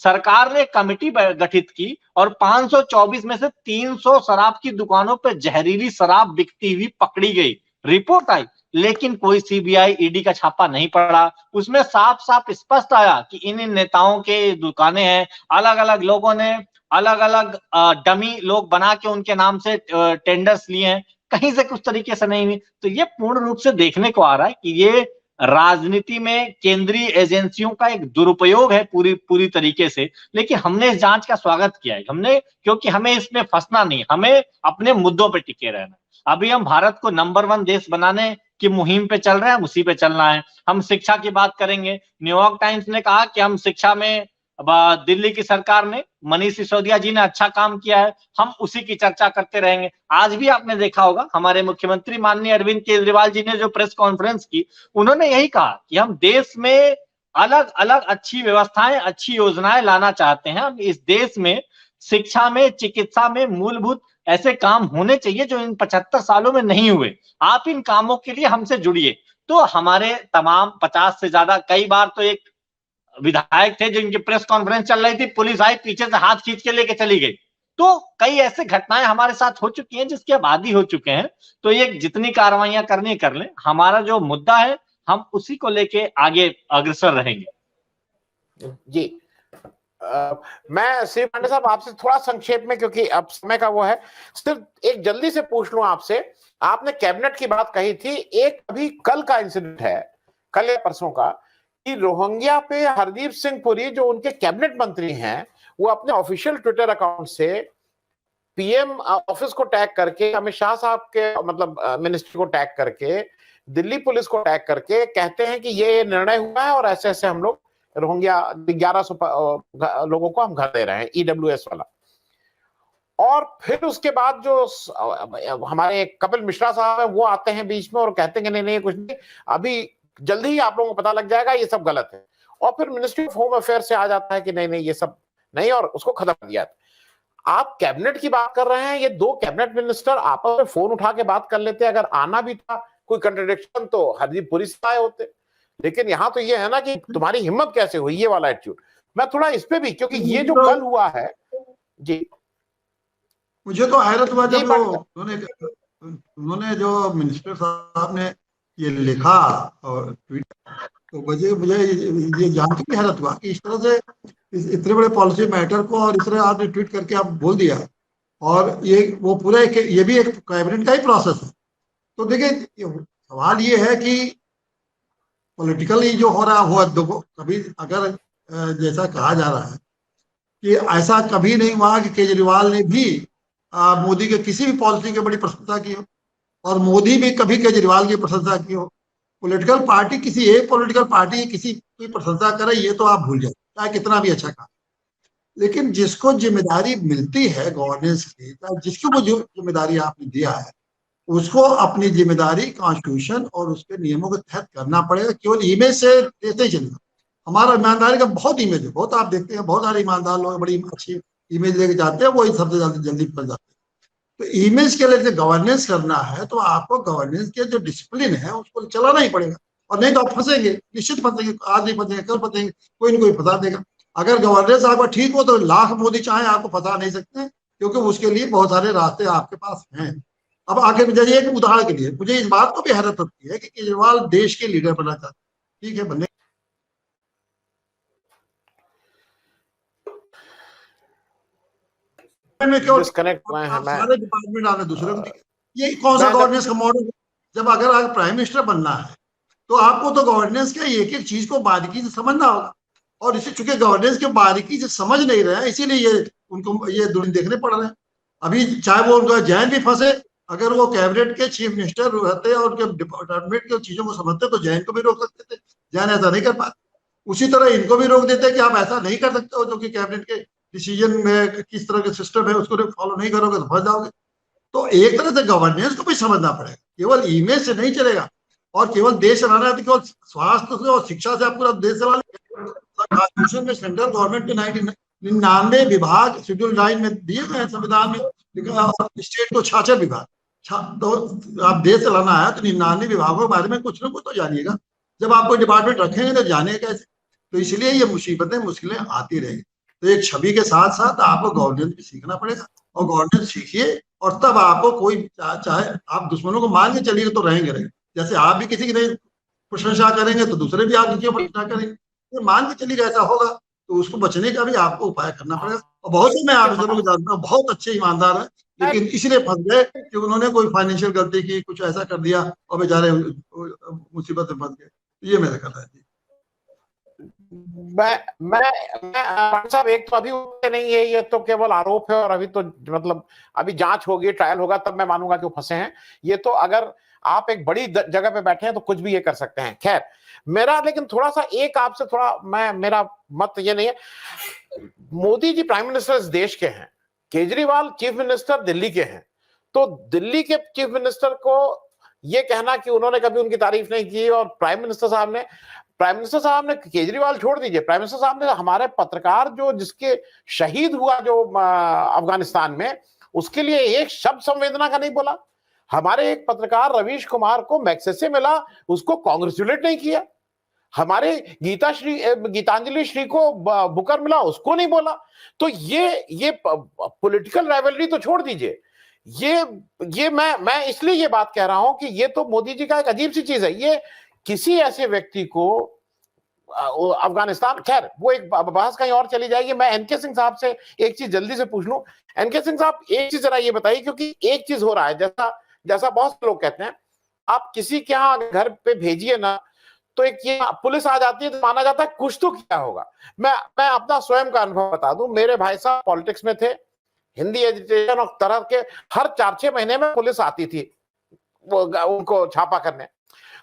सरकार ने कमेटी गठित की और 524 में से 300 शराब की दुकानों पर जहरीली शराब बिकती हुई पकड़ी गई। रिपोर्ट आई, लेकिन कोई सीबीआई ईडी का छापा नहीं पड़ा। उसमें साफ साफ स्पष्ट आया कि इन नेताओं के दुकानें हैं, अलग अलग लोगों ने अलग अलग डमी लोग बना के उनके नाम से टेंडर्स लिए हैं, कहीं से कुछ तरीके से नहीं हुई। तो ये पूर्ण रूप से देखने को आ रहा है कि ये राजनीति में केंद्रीय एजेंसियों का एक दुरुपयोग है पूरी तरीके से। लेकिन हमने इस जांच का स्वागत किया है, क्योंकि हमें इसमें फंसना नहीं, हमें अपने मुद्दों पे टिके रहना। अभी हम भारत को नंबर 1 देश बनाने की मुहिम पे चल रहे हैं, उसी पे चलना है। हम शिक्षा की बात करेंगे, न्यूयॉर्क टाइम्स ने कहा कि हम शिक्षा में दिल्ली की सरकार ने, मनीष सिसोदिया जी ने अच्छा काम किया है, हम उसी की चर्चा करते रहेंगे। आज भी आपने देखा होगा हमारे मुख्यमंत्री माननीय अरविंद केजरीवाल जी ने जो प्रेस कॉन्फ्रेंस की, उन्होंने यही कहा कि हम देश में अलग अलग अच्छी व्यवस्थाएं, अच्छी योजनाएं लाना चाहते हैं। हम इस देश में शिक्षा में, चिकित्सा में मूलभूत ऐसे काम होने चाहिए जो इन 75 सालों में नहीं हुए। आप इन कामों के लिए हमसे जुड़िए। तो हमारे तमाम 50 से ज्यादा, कई बार तो एक विधायक थे जिनकी प्रेस कॉन्फ्रेंस चल रही थी, पुलिस आई पीछे से हाथ खींच के लेके चली गई। तो कई ऐसे घटनाएं हमारे साथ हो चुकी हैं जिसके अब आदी हो चुके हैं। तो ये जितनी कार्रवाइयां करनी कर लें, हमारा जो मुद्दा है हम उसी को लेके आगे अग्रसर रहेंगे। जी मैं श्री पांडे साहब आपसे थोड़ा संक्षेप में, क्योंकि अब समय का वो है, सिर्फ एक जल्दी से पूछ लूं आपसे। आपने कैबिनेट की बात कही थी, एक अभी कल का इंसिडेंट है, कल या परसों का, कि रोहिंग्या पे हरदीप सिंह पुरी जो उनके कैबिनेट मंत्री हैं, वो अपने ऑफिशियल ट्विटर अकाउंट से पीएम ऑफिस को टैग करके, अमित शाह साहब के मतलब मिनिस्ट्री को टैग करके, दिल्ली पुलिस को टैग करके कहते हैं कि ये निर्णय हुआ है और ऐसे ऐसे हम लोग रोहिंग्या 1100 लोगों को हम घर दे रहे हैं, ईडब्ल्यूएस वाला। और फिर उसके बाद जो हमारे कपिल मिश्रा साहब है वो आते हैं बीच में और कहते हैं कि नहीं कुछ नहीं, अभी जल्दी ही आप लोगों को पता लग जाएगा, ये सब गलत है। और फिर मिनिस्ट्री ऑफ होम अफेयर से आ जाता है कि नहीं ये सब नहीं, और उसको खत्म कर दिया। आप कैबिनेट की बात कर रहे हैं, ये 2 कैबिनेट मिनिस्टर आपस में फोन उठा के बात कर लेते। अगर आना भी था कोई कंट्रडिक्शन तो हरदीप पुरी से आए होते। लेकिन यहाँ तो ये है ना कि तुम्हारी हिम्मत कैसे हुई, ये वाला एटीट्यूड। मैं थोड़ा इस पे भी, क्योंकि ये जो कल हुआ है जी, मुझे तो हैरत हुआ जी जब उन्होंने जो मिनिस्टर साहब ने ये लिखा और ट्वीट, तो मुझे मुझे ये जान के भी हैरत हुआ कि इस तरह से इतने बड़े पॉलिसी मैटर को और इस तरह आपने ट्वीट करके आप बोल दिया, और ये वो पूरा ये भी एक कैबिनेट का ही प्रोसेस है। तो देखिए सवाल ये है कि पॉलिटिकली जो हो रहा हुआ कभी अगर जैसा कहा जा रहा है कि ऐसा कभी नहीं हुआ कि केजरीवाल ने भी मोदी के किसी भी पॉलिसी की बड़ी प्रशंसा की हो, और मोदी भी कभी केजरीवाल की प्रशंसा की हो। पॉलिटिकल पार्टी किसी एक पॉलिटिकल पार्टी किसी की प्रशंसा करे ये तो आप भूल जाए, चाहे कितना भी अच्छा काम। लेकिन जिसको जिम्मेदारी मिलती है गवर्नेंस की, जिसको वो जिम्मेदारी आपने दिया है, उसको अपनी जिम्मेदारी कॉन्स्टिट्यूशन और उसके नियमों के तहत करना पड़ेगा। केवल इमेज से देश नहीं चलेगा। हमारा ईमानदारी का बहुत इमेज है, बहुत आप देखते हैं बहुत सारे ईमानदार लोग बड़ी अच्छी इमेज लेके जाते हैं, वही सबसे जल्दी फंस जाते हैं। तो इमेज के लिए गवर्नेंस करना है तो आपको गवर्नेंस के जो डिसिप्लिन है उसको चलाना ही पड़ेगा, और नहीं तो आप फंसेंगे, निश्चित फंसेंगे। आज नहीं फंसेंगे, कल फंसेंगे, कोई ना कोई फंसा देगा। अगर गवर्नेंस आपका ठीक हो तो लाख मोदी चाहे आपको फंसा नहीं सकते, क्योंकि उसके लिए बहुत सारे रास्ते आपके पास हैं। अब आखिर जैसे एक उदाहरण के लिए मुझे इस बात को भी हैरत होती है कि केजरीवाल देश के लीडर बनना चाहते, ठीक है बनने में क्यों डिस्कनेक्ट सारे डिपार्टमेंट आने दूसरे को, ये कौन सा गवर्नेंस का मॉडल है? जब अगर आप प्राइम मिनिस्टर बनना है तो आपको तो गवर्नेंस के एक एक चीज को बारीकी से समझना होगा, और इसे चूंकि गवर्नेंस के बारीकी से समझ नहीं रहे हैं इसीलिए ये उनको ये दुनिया देखने पड़ रहे हैं। अभी चाहे वो उनका जैन भी फंसे, अगर वो कैबिनेट के चीफ मिनिस्टर रहते और उनके डिपार्टमेंट की चीजों को समझते तो जैन को भी रोक सकते थे। जैन ऐसा नहीं कर पाते। उसी तरह इनको भी रोक देते कि आप ऐसा नहीं कर सकते हो, जो कि कैबिनेट के डिसीजन में किस तरह के सिस्टम है उसको फॉलो नहीं करोगे तो फंस जाओगे। तो एक तरह से गवर्नेंस को भी समझना पड़ेगा, केवल इमेज से नहीं चलेगा। और केवल देश चलाना है तो केवल स्वास्थ्य से और शिक्षा से आप पूरा देश चला लेंगे। कॉन्स्टिट्यूशन में सेंट्रल गवर्नमेंट के 99 विभाग शेड्यूल 9 में दिए गए हैं, संविधान में स्टेट को 66 विभाग। तो आप देश चलाना है तो 99 विभागों के बारे में कुछ ना कुछ तो जानिएगा। जब आप कोई डिपार्टमेंट रखेंगे तो जानिए कैसे। तो इसलिए ये मुसीबतें मुश्किलें आती रहेंगी। तो एक छवि के साथ साथ आपको गवर्नेंस भी सीखना पड़ेगा, और गवर्नेंस सीखिए और तब आपको कोई चाहे आप दुश्मनों को मान के चलिए तो रहेंगे। जैसे आप भी किसी की नहीं प्रशंसा करेंगे तो दूसरे भी आपकी क्यों प्रशंसा करेंगे। तो मान के चलिए ऐसा होगा तो उसको बचने का भी आपको उपाय करना पड़ेगा। और बहुत से मैं आप लोग जानता हूँ बहुत अच्छे ईमानदार हैं, लेकिन इसलिए फंस गए कि उन्होंने कोई फाइनेंशियल गलती की, कुछ ऐसा कर दिया और बेचारे मुसीबत में फंस गए। ये मेरा कहना है। मैं साहब एक तो अभी नहीं है, ये तो केवल आरोप है, और अभी तो मतलब अभी जांच होगी, ट्रायल होगा, तब मैं मानूंगा कि वो फंसे हैं। ये तो अगर आप एक बड़ी जगह पे बैठे हैं तो कुछ भी ये कर सकते हैं। खैर मेरा लेकिन थोड़ा सा एक आपसे थोड़ा मेरा मत ये नहीं है, मोदी जी प्राइम मिनिस्टर इस देश के हैं, केजरीवाल चीफ मिनिस्टर दिल्ली के हैं। तो दिल्ली के चीफ मिनिस्टर को ये कहना कि उन्होंने कभी उनकी तारीफ नहीं की, और प्राइम मिनिस्टर साहब ने केजरीवाल छोड़ दीजिए, प्राइम मिनिस्टर साहब ने हमारे पत्रकार जो जिसके शहीद हुआ जो अफगानिस्तान में, उसके लिए एक शब्द संवेदना का नहीं बोला। हमारे एक पत्रकार रवीश कुमार को मैग्सेसे मिला, उसको कांग्रेचुलेट नहीं किया। हमारे गीतांजलि श्री को बुकर मिला, उसको नहीं बोला। तो ये पॉलिटिकल राइवलरी तो छोड़ दीजिए, ये मैं इसलिए ये बात कह रहा हूं कि ये तो मोदी जी का एक अजीब सी चीज है। ये किसी ऐसे व्यक्ति को अफगानिस्तान, खैर वो एक बहस कहीं और चली जाएगी। मैं एनके सिंह साहब से एक चीज जल्दी से पूछ लूं। एनके सिंह साहब एक चीज जरा ये बताइए, क्योंकि एक चीज हो रहा है, जैसा बहुत से लोग कहते हैं, आप किसी के यहाँ घर पे भेजिए ना तो एक ये पुलिस आ जाती है तो माना जाता है कुछ तो क्या होगा। मैं अपना स्वयं का अनुभव बता दूं, मेरे भाई साहब पॉलिटिक्स में थे, हिंदी एजुकेशन और तरह के हर 4-6 महीने में पुलिस आती थी वो उनको छापा करने।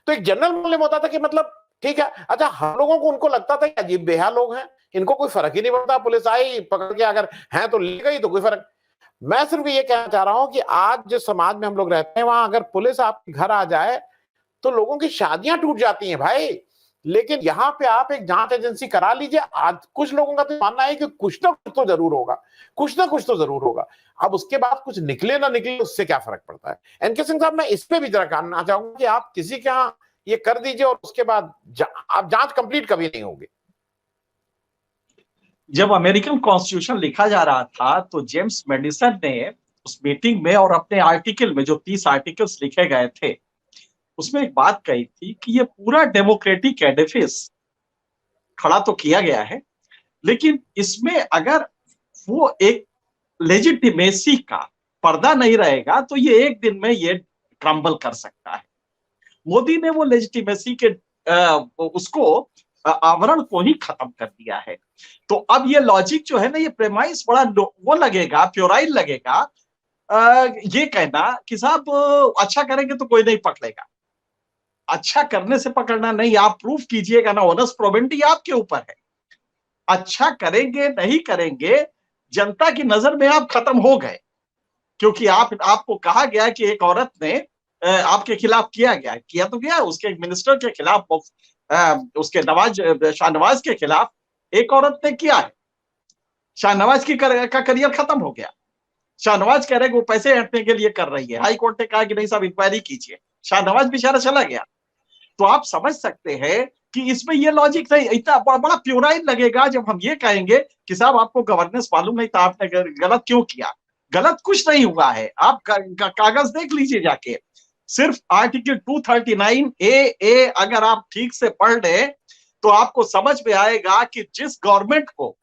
तो एक जनरल मामले में होता था कि मतलब ठीक है, अच्छा हम लोगों को उनको लगता था कि अजीब बेहा लोग हैं, इनको कोई फर्क ही नहीं पड़ता, पुलिस आई पकड़ के अगर हैं तो ले गई तो कोई फर्क। मैं सिर्फ ये कहना चाह रहा हूं कि आज जिस समाज में हम लोग रहते हैं वहां अगर पुलिस आपके घर आ जाए तो लोगों की शादियां टूट जाती हैं भाई। लेकिन यहाँ पे आप एक जांच एजेंसी करा लीजिए। आज कुछ लोगों का तो मानना है कि कुछ ना कुछ तो जरूर होगा, कुछ ना कुछ तो जरूर होगा। अब उसके बाद कुछ निकले ना निकले उससे क्या फर्क पड़ता है। एनके सिंह साहब मैं इस पे भी जरा कहना चाहूंगा कि आप किसी के यहाँ ये कर दीजिए और उसके बाद आप जांच कंप्लीट कभी नहीं होगी। जब अमेरिकन कॉन्स्टिट्यूशन लिखा जा रहा था तो जेम्स मेडिसन ने उस मीटिंग में और अपने आर्टिकल में, जो 30 आर्टिकल्स लिखे गए थे, उसमें एक बात कही थी कि ये पूरा डेमोक्रेटिक एडिफिस खड़ा तो किया गया है, लेकिन इसमें अगर वो एक लेजिटिमेसी का पर्दा नहीं रहेगा तो ये एक दिन में ये क्रम्बल कर सकता है। मोदी ने वो लेजिटिमेसी के उसको आवरण को ही खत्म कर दिया है। तो अब ये लॉजिक जो है ना, ये प्रेमाइस बड़ा वो लगेगा, प्योराइल लगेगा, ये कहना कि साहब अच्छा करेंगे तो कोई नहीं पकड़ेगा। अच्छा करने से पकड़ना नहीं, आप प्रूफ कीजिएगा ना, ऑनर्स प्रोबेबिलिटी आपके ऊपर है। अच्छा करेंगे नहीं करेंगे, जनता की नजर में आप खत्म हो गए, क्योंकि आपको कहा गया कि एक औरत ने आपके खिलाफ किया तो गया, उसके मिनिस्टर के खिलाफ, उसके शाहनवाज के खिलाफ एक औरत ने किया है। शाहनवाज का करियर खत्म हो गया। शाहनवाज कह रहे वो पैसे हटने के लिए कर रही है, हाई कोर्ट ने कहा कि नहीं साहब इंक्वायरी कीजिए, शाहनवाज बेचारा चला गया। तो आप समझ सकते हैं कि इसमें ये लॉजिक नहीं, इतना बड़ा प्योराइल लगेगा जब हम ये कहेंगे कि साहब आपको गवर्नेंस मालूम नहीं था, आपने गलत क्यों किया। गलत कुछ नहीं हुआ है, आप कागज देख लीजिए जाके। सिर्फ आर्टिकल 239 ए अगर आप ठीक से पढ़ लें तो आपको समझ में आएगा कि जिस गवर्नमेंट को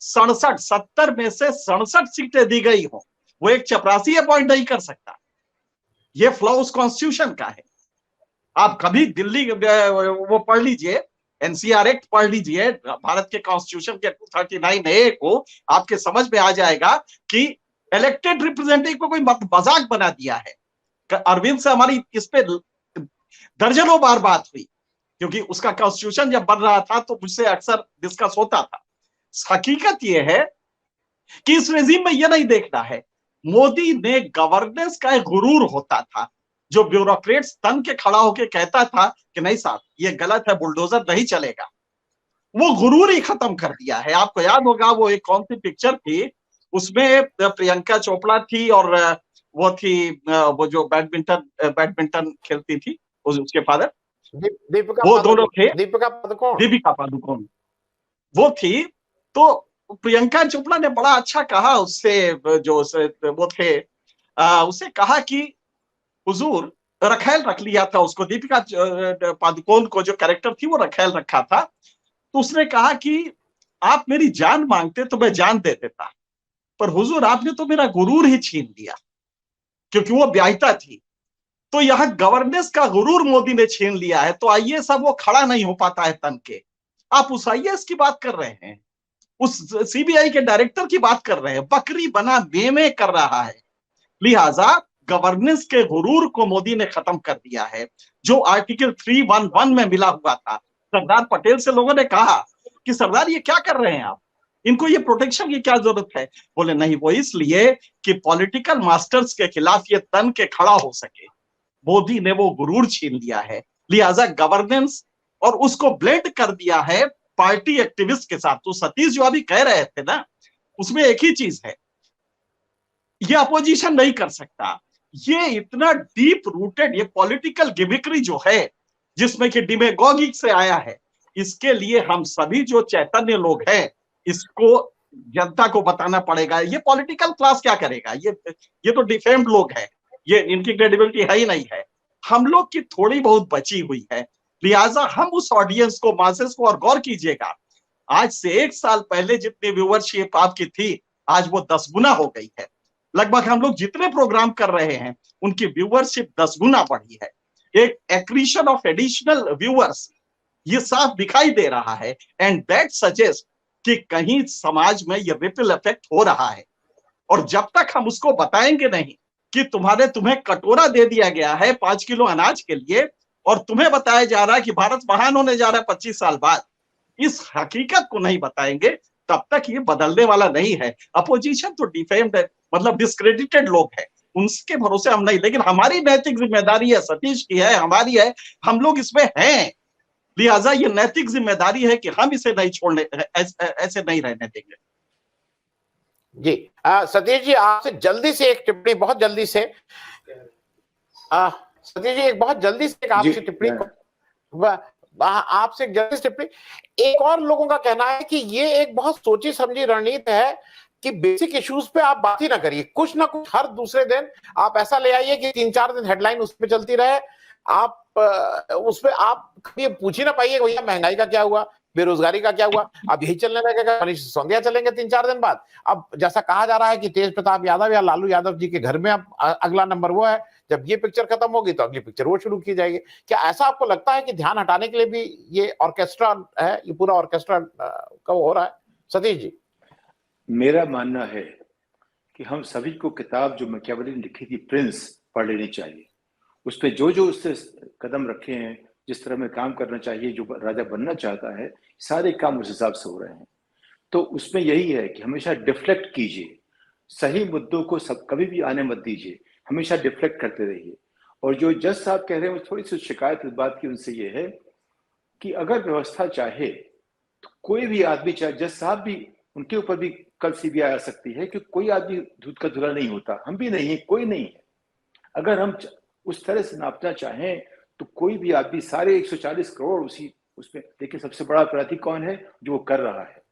70 में से 67 सीटें दी गई हो, वो एक चपरासी अपॉइंट नहीं कर सकता। ये फ्लॉ उस कॉन्स्टिट्यूशन का है। आप कभी दिल्ली वो पढ़ लीजिए, एनसीआर एक्ट पढ़ लीजिए, भारत के कॉन्स्टिट्यूशन के 239 ए को, आपके समझ में आ जाएगा कि इलेक्टेड रिप्रेजेंटेटिव को कोई मजाक बना दिया है। अरविंद से हमारी इस पे दर्जनों बार बात हुई, क्योंकि उसका कॉन्स्टिट्यूशन जब बन रहा था तो मुझसे अक्सर डिस्कस होता था। हकीकत यह है कि इस रेजिम में यह नहीं देखना है, मोदी ने गवर्नेंस का एक गुरूर होता था, जो ब्यूरोक्रेट्स तन के खड़ा होकर कहता था कि नहीं साहब ये गलत है, बुलडोजर नहीं चलेगा, वो गुरूर ही खत्म कर दिया है। आपको याद होगा वो एक कौन सी पिक्चर थी, उसमें प्रियंका चोपड़ा थी और वो थी वो जो बैडमिंटन खेलती थी, उसके फादर, वो दोनों थे, दीपिका पादुकोण वो थी। तो प्रियंका चोपड़ा ने बड़ा अच्छा कहा उससे, जो वो थे, उसे कहा कि हुजूर रखेल रख लिया था उसको, दीपिका पादुकोण को जो कैरेक्टर थी वो रखेल रखा था। तो उसने कहा कि आप मेरी जान मांगते तो मैं जान दे देता, पर हुजूर आपने तो मेरा गुरूर ही छीन लिया, क्योंकि वो ब्याहिता थी। तो यह गवर्नेंस का गुरूर मोदी ने छीन लिया है। तो आईएएस अब वो खड़ा नहीं हो पाता है तन के। आप उस आईएएस की बात कर रहे हैं, उस सीबीआई के डायरेक्टर की बात कर रहे हैं, बकरी बना मेमे कर रहा है। लिहाजा गवर्नेंस के गुरूर को मोदी ने खत्म कर दिया है, जो आर्टिकल 311 में मिला हुआ था। सरदार पटेल से लोगों ने कहा कि सरदार ये क्या कर रहे हैं आप, इनको ये प्रोटेक्शन की क्या जरूरत है। बोले नहीं, वो इसलिए कि पॉलिटिकल मास्टर्स के खिलाफ ये तन के खड़ा हो सके। मोदी ने वो गुरूर छीन लिया है, लिहाजा गवर्नेंस और उसको ब्लेंड कर दिया है पार्टी एक्टिविस्ट के साथ। तो सतीश जो अभी कह रहे थे ना, उसमें एक ही चीज है, ये अपोजिशन नहीं कर सकता। ये इतना डीप रूटेड ये पॉलिटिकल गिमिक्री जो है, जिसमें कि डिमेगोगी से आया है, इसके लिए हम सभी जो चैतन्य लोग हैं, इसको जनता को बताना पड़ेगा। ये पॉलिटिकल क्लास क्या करेगा, ये तो डिफेम्ड लोग हैं, ये इनकी क्रेडिबिलिटी है ही नहीं है। हम लोग की थोड़ी बहुत बची हुई है, लिहाजा हम उस ऑडियंस को, मासेस को, और गौर कीजिएगा, आज से 1 साल पहले जितनी व्यूअरशिप आपकी थी, आज वो 10 गुना हो गई है। लगभग हम लोग जितने प्रोग्राम कर रहे हैं उनकी व्यूअरशिप 10 गुना बढ़ी है। एक एक्रीशन ऑफ एडिशनल व्यूअर्स ये साफ दिखाई दे रहा है, एंड दैट सजेस्ट कि कहीं समाज में ये रिपल इफेक्ट हो रहा है। और जब तक हम उसको बताएंगे नहीं कि तुम्हें कटोरा दे दिया गया है 5 किलो अनाज के लिए, और तुम्हें बताया जा रहा है कि भारत महान होने जा रहा है 25 साल बाद, इस हकीकत को नहीं बताएंगे, तब तक ये बदलने वाला नहीं है। अपोजिशन तो डिफेम्ड है, मतलब डिस्क्रेडिटेड लोग हैं, उनके भरोसे हम नहीं। लेकिन हमारी नैतिक जिम्मेदारी है, सतीश की है, हमारी है, हम लोग इसमें हैं। लिहाजा ये नैतिक जिम्मेदारी है कि हम इसे नहीं छोड़ने, ऐसे नहीं रहने देंगे। जी सतीश जी, आपसे जल्दी से एक टिप्पणी, बहुत जल्दी से, सतीश जी एक बहुत जल्दी से एक आपसे टिप्पणी, आपसे जल्दी से टिप्पणी। एक और लोगों का कहना है कि ये एक बहुत सोची समझी रणनीति है कि बेसिक इश्यूज पे आप बात ही ना करिए, कुछ ना कुछ हर दूसरे दिन आप ऐसा ले आइए कि 3-4 दिन हेडलाइन उस पे चलती रहे। आप उस पे आप कभी पूछ ही ना पाइए भैया महंगाई का क्या हुआ, बेरोजगारी का क्या हुआ। अब यही चलने लगेगा, मनीष सिसोदिया चलेंगे 3-4 दिन बाद। अब जैसा कहा जा रहा है कि तेज प्रताप यादव या लालू यादव जी के घर में अब अगला नंबर वो है, जब ये पिक्चर खत्म होगी तो अगली पिक्चर वो शुरू की जाएगी। क्या ऐसा आपको लगता है कि ध्यान हटाने के लिए भी ये ऑर्केस्ट्रा है, ये पूरा ऑर्केस्ट्रा का हो रहा है? सतीश जी। मेरा मानना है कि हम सभी को किताब जो मैकियावेली ने लिखी थी प्रिंस पढ़ लेनी चाहिए। उस पर जो जो उससे कदम रखे हैं, जिस तरह में काम करना चाहिए, जो राजा बनना चाहता है, सारे काम उस हिसाब से हो रहे हैं। तो उसमें यही है कि हमेशा डिफ्लेक्ट कीजिए, सही मुद्दों को सब कभी भी आने मत दीजिए, हमेशा डिफ्लेक्ट करते रहिए। और जो जज साहब कह रहे हैं, थोड़ी सी शिकायत इस बात की उनसे ये है कि अगर व्यवस्था चाहे तो कोई भी आदमी, चाहे जज साहब भी, उनके ऊपर भी कल सीबीआई आ सकती है कि कोई आदमी दूध का धुला नहीं होता, हम भी नहीं है, कोई नहीं है। अगर हम उस तरह से नापना चाहें तो कोई भी आदमी सारे 140 करोड़ उसी उसमें, देखिए सबसे बड़ा अपराधी कौन है? जो वो कर रहा है।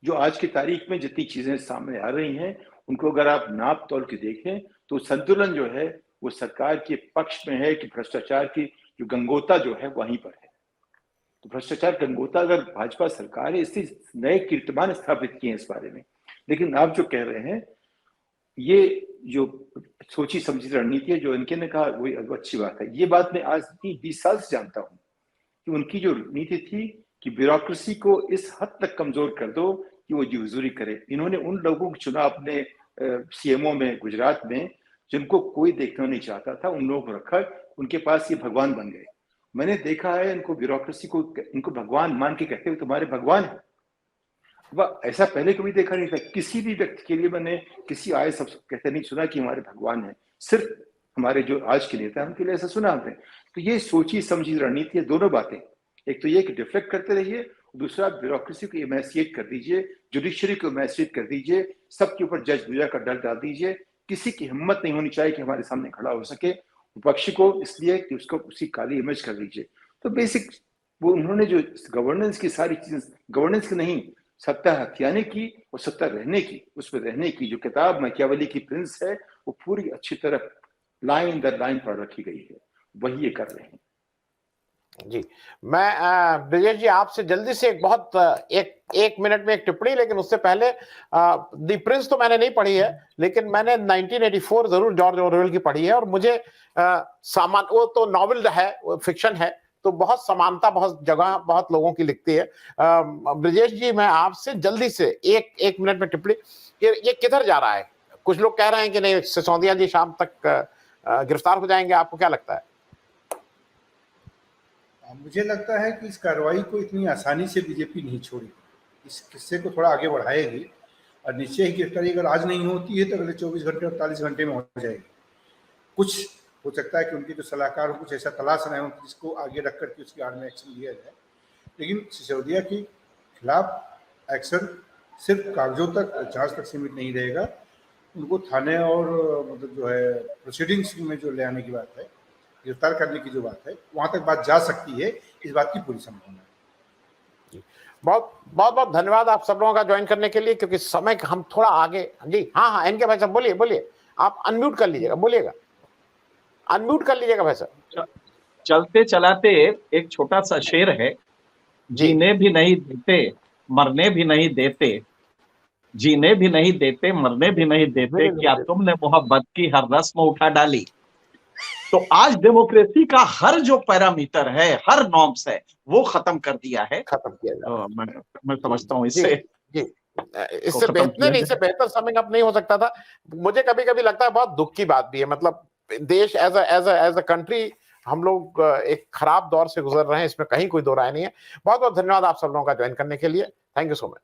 जो आज की तारीख में जितनी चीजें सामने आ रही हैं, उनको अगर आप नाप तोल के देखें तो संतुलन जो है वो सरकार के पक्ष में है कि भ्रष्टाचार की जो गंगोता जो है वहीं पर है। तो भ्रष्टाचार गंगोता अगर भाजपा सरकार है, इससे नए कीर्तिमान स्थापित किए इस बारे में। लेकिन आप जो कह रहे हैं, ये जो सोची समझी रणनीति है, जो इनके ने कहा, वही अच्छी बात है। ये बात मैं आज 20 साल से जानता हूँ कि उनकी जो नीति थी कि ब्यूरोक्रेसी को इस हद तक कमजोर कर दो कि वो जी हुजूरी करे। इन्होंने उन लोगों को चुना अपने सीएमओ में, गुजरात में, जिनको कोई देखना नहीं चाहता था, उन लोगों को रखा, उनके पास ये भगवान बन गए। मैंने देखा है इनको, ब्यूरोक्रेसी को इनको भगवान मान के कहते हुए तुम्हारे भगवान है। वह ऐसा पहले कभी देखा नहीं था। किसी भी व्यक्ति के लिए मैंने किसी आए सब कहते नहीं सुना कि हमारे भगवान है। सिर्फ हमारे जो आज के नेता हैं उनके लिए ऐसा सुना हमने। तो ये सोची समझी रणनीति है, दोनों बातें। एक तो ये कि डिफ्लेक्ट करते रहिए, दूसरा ब्यूरोक्रेसी को एमैसिएट कर दीजिए, जुडिशरी को एमैसिएट कर दीजिए, सबके ऊपर जज दुनिया का डर डाल दीजिए। किसी की हिम्मत नहीं होनी चाहिए कि हमारे सामने खड़ा हो सके विपक्षी को, इसलिए कि उसको उसी काली इमेज कर दीजिए। तो बेसिक वो उन्होंने जो गवर्नेंस की सारी चीजें, गवर्नेंस की नहीं, सत्ता हथियाने की और सत्ता रहने की, उसमें रहने की जो किताब मैकियावेली की प्रिंस है, वो पूरी अच्छी तरह लाइन दर लाइन पर रखी गई है, वही ये कर रहे हैं। जी, मैं ब्रिजेश जी आपसे जल्दी से एक बहुत एक मिनट में एक टिप्पणी, लेकिन उससे पहले द प्रिंस तो मैंने नहीं पढ़ी है, लेकिन मैंने 1984 जरूर जॉर्ज ऑरवेल की पढ़ी है, और मुझे सामान, वो तो नॉवेल है, वो फिक्शन है, तो बहुत समानता बहुत जगह बहुत लोगों की लिखती है। ब्रिजेश जी मैं आपसे जल्दी से एक मिनट में टिप्पणी, ये किधर जा रहा है? कुछ लोग कह रहे हैं कि नहीं सिसोदिया जी शाम तक गिरफ्तार हो जाएंगे, आपको क्या लगता है? मुझे लगता है कि इस कार्रवाई को इतनी आसानी से बीजेपी नहीं छोड़ेगी, इस किस्से को थोड़ा आगे बढ़ाएगी, और निश्चय ही गिरफ्तारी अगर आज नहीं होती है तो अगले 24 घंटे 48 घंटे में हो जाएगी। कुछ हो सकता है कि उनके जो सलाहकार हो कुछ ऐसा तलाश रहे हों जिसको आगे रख करके उसकी आड़ में एक्शन लिया जाए, लेकिन सिसोदिया के खिलाफ एक्शन सिर्फ कागजों तक, जांच तक सीमित नहीं रहेगा। उनको थाने और मतलब जो है प्रोसीडिंग्स में जो ले आने की बात है, गिरफ्तार करने की जो बात है, वहां तक बात जा सकती है, इस बात की पूरी संभावना है। बहुत बहुत बहुत धन्यवाद आप सब लोगों का ज्वाइन करने के लिए, क्योंकि समय हम थोड़ा आगे। जी हाँ, इनके भाई साहब बोलिए बोलिए, आप अनम्यूट कर लीजिएगा, बोलिएगा, अनम्यूट कर लीजिएगा भाई साहब। चलते चलाते एक छोटा सा शेर है, जीने भी नहीं देते मरने भी नहीं देते, जीने भी नहीं देते मरने भी नहीं देते, क्या तुमने मोहब्बत की हर रस्म उठा डाली। तो आज डेमोक्रेसी का हर जो पैरामीटर है, हर नॉर्म्स है, वो खत्म कर दिया है, खत्म किया जाए। मैं समझता हूँ इससे इससे बेहतर समिंग अप नहीं हो सकता था। मुझे कभी कभी लगता है बहुत दुख की बात भी है, मतलब देश एज अ कंट्री हम लोग एक खराब दौर से गुजर रहे हैं, इसमें कहीं कोई दो राय नहीं है। बहुत बहुत धन्यवाद आप सब लोगों का ज्वाइन करने के लिए। Thank you so much.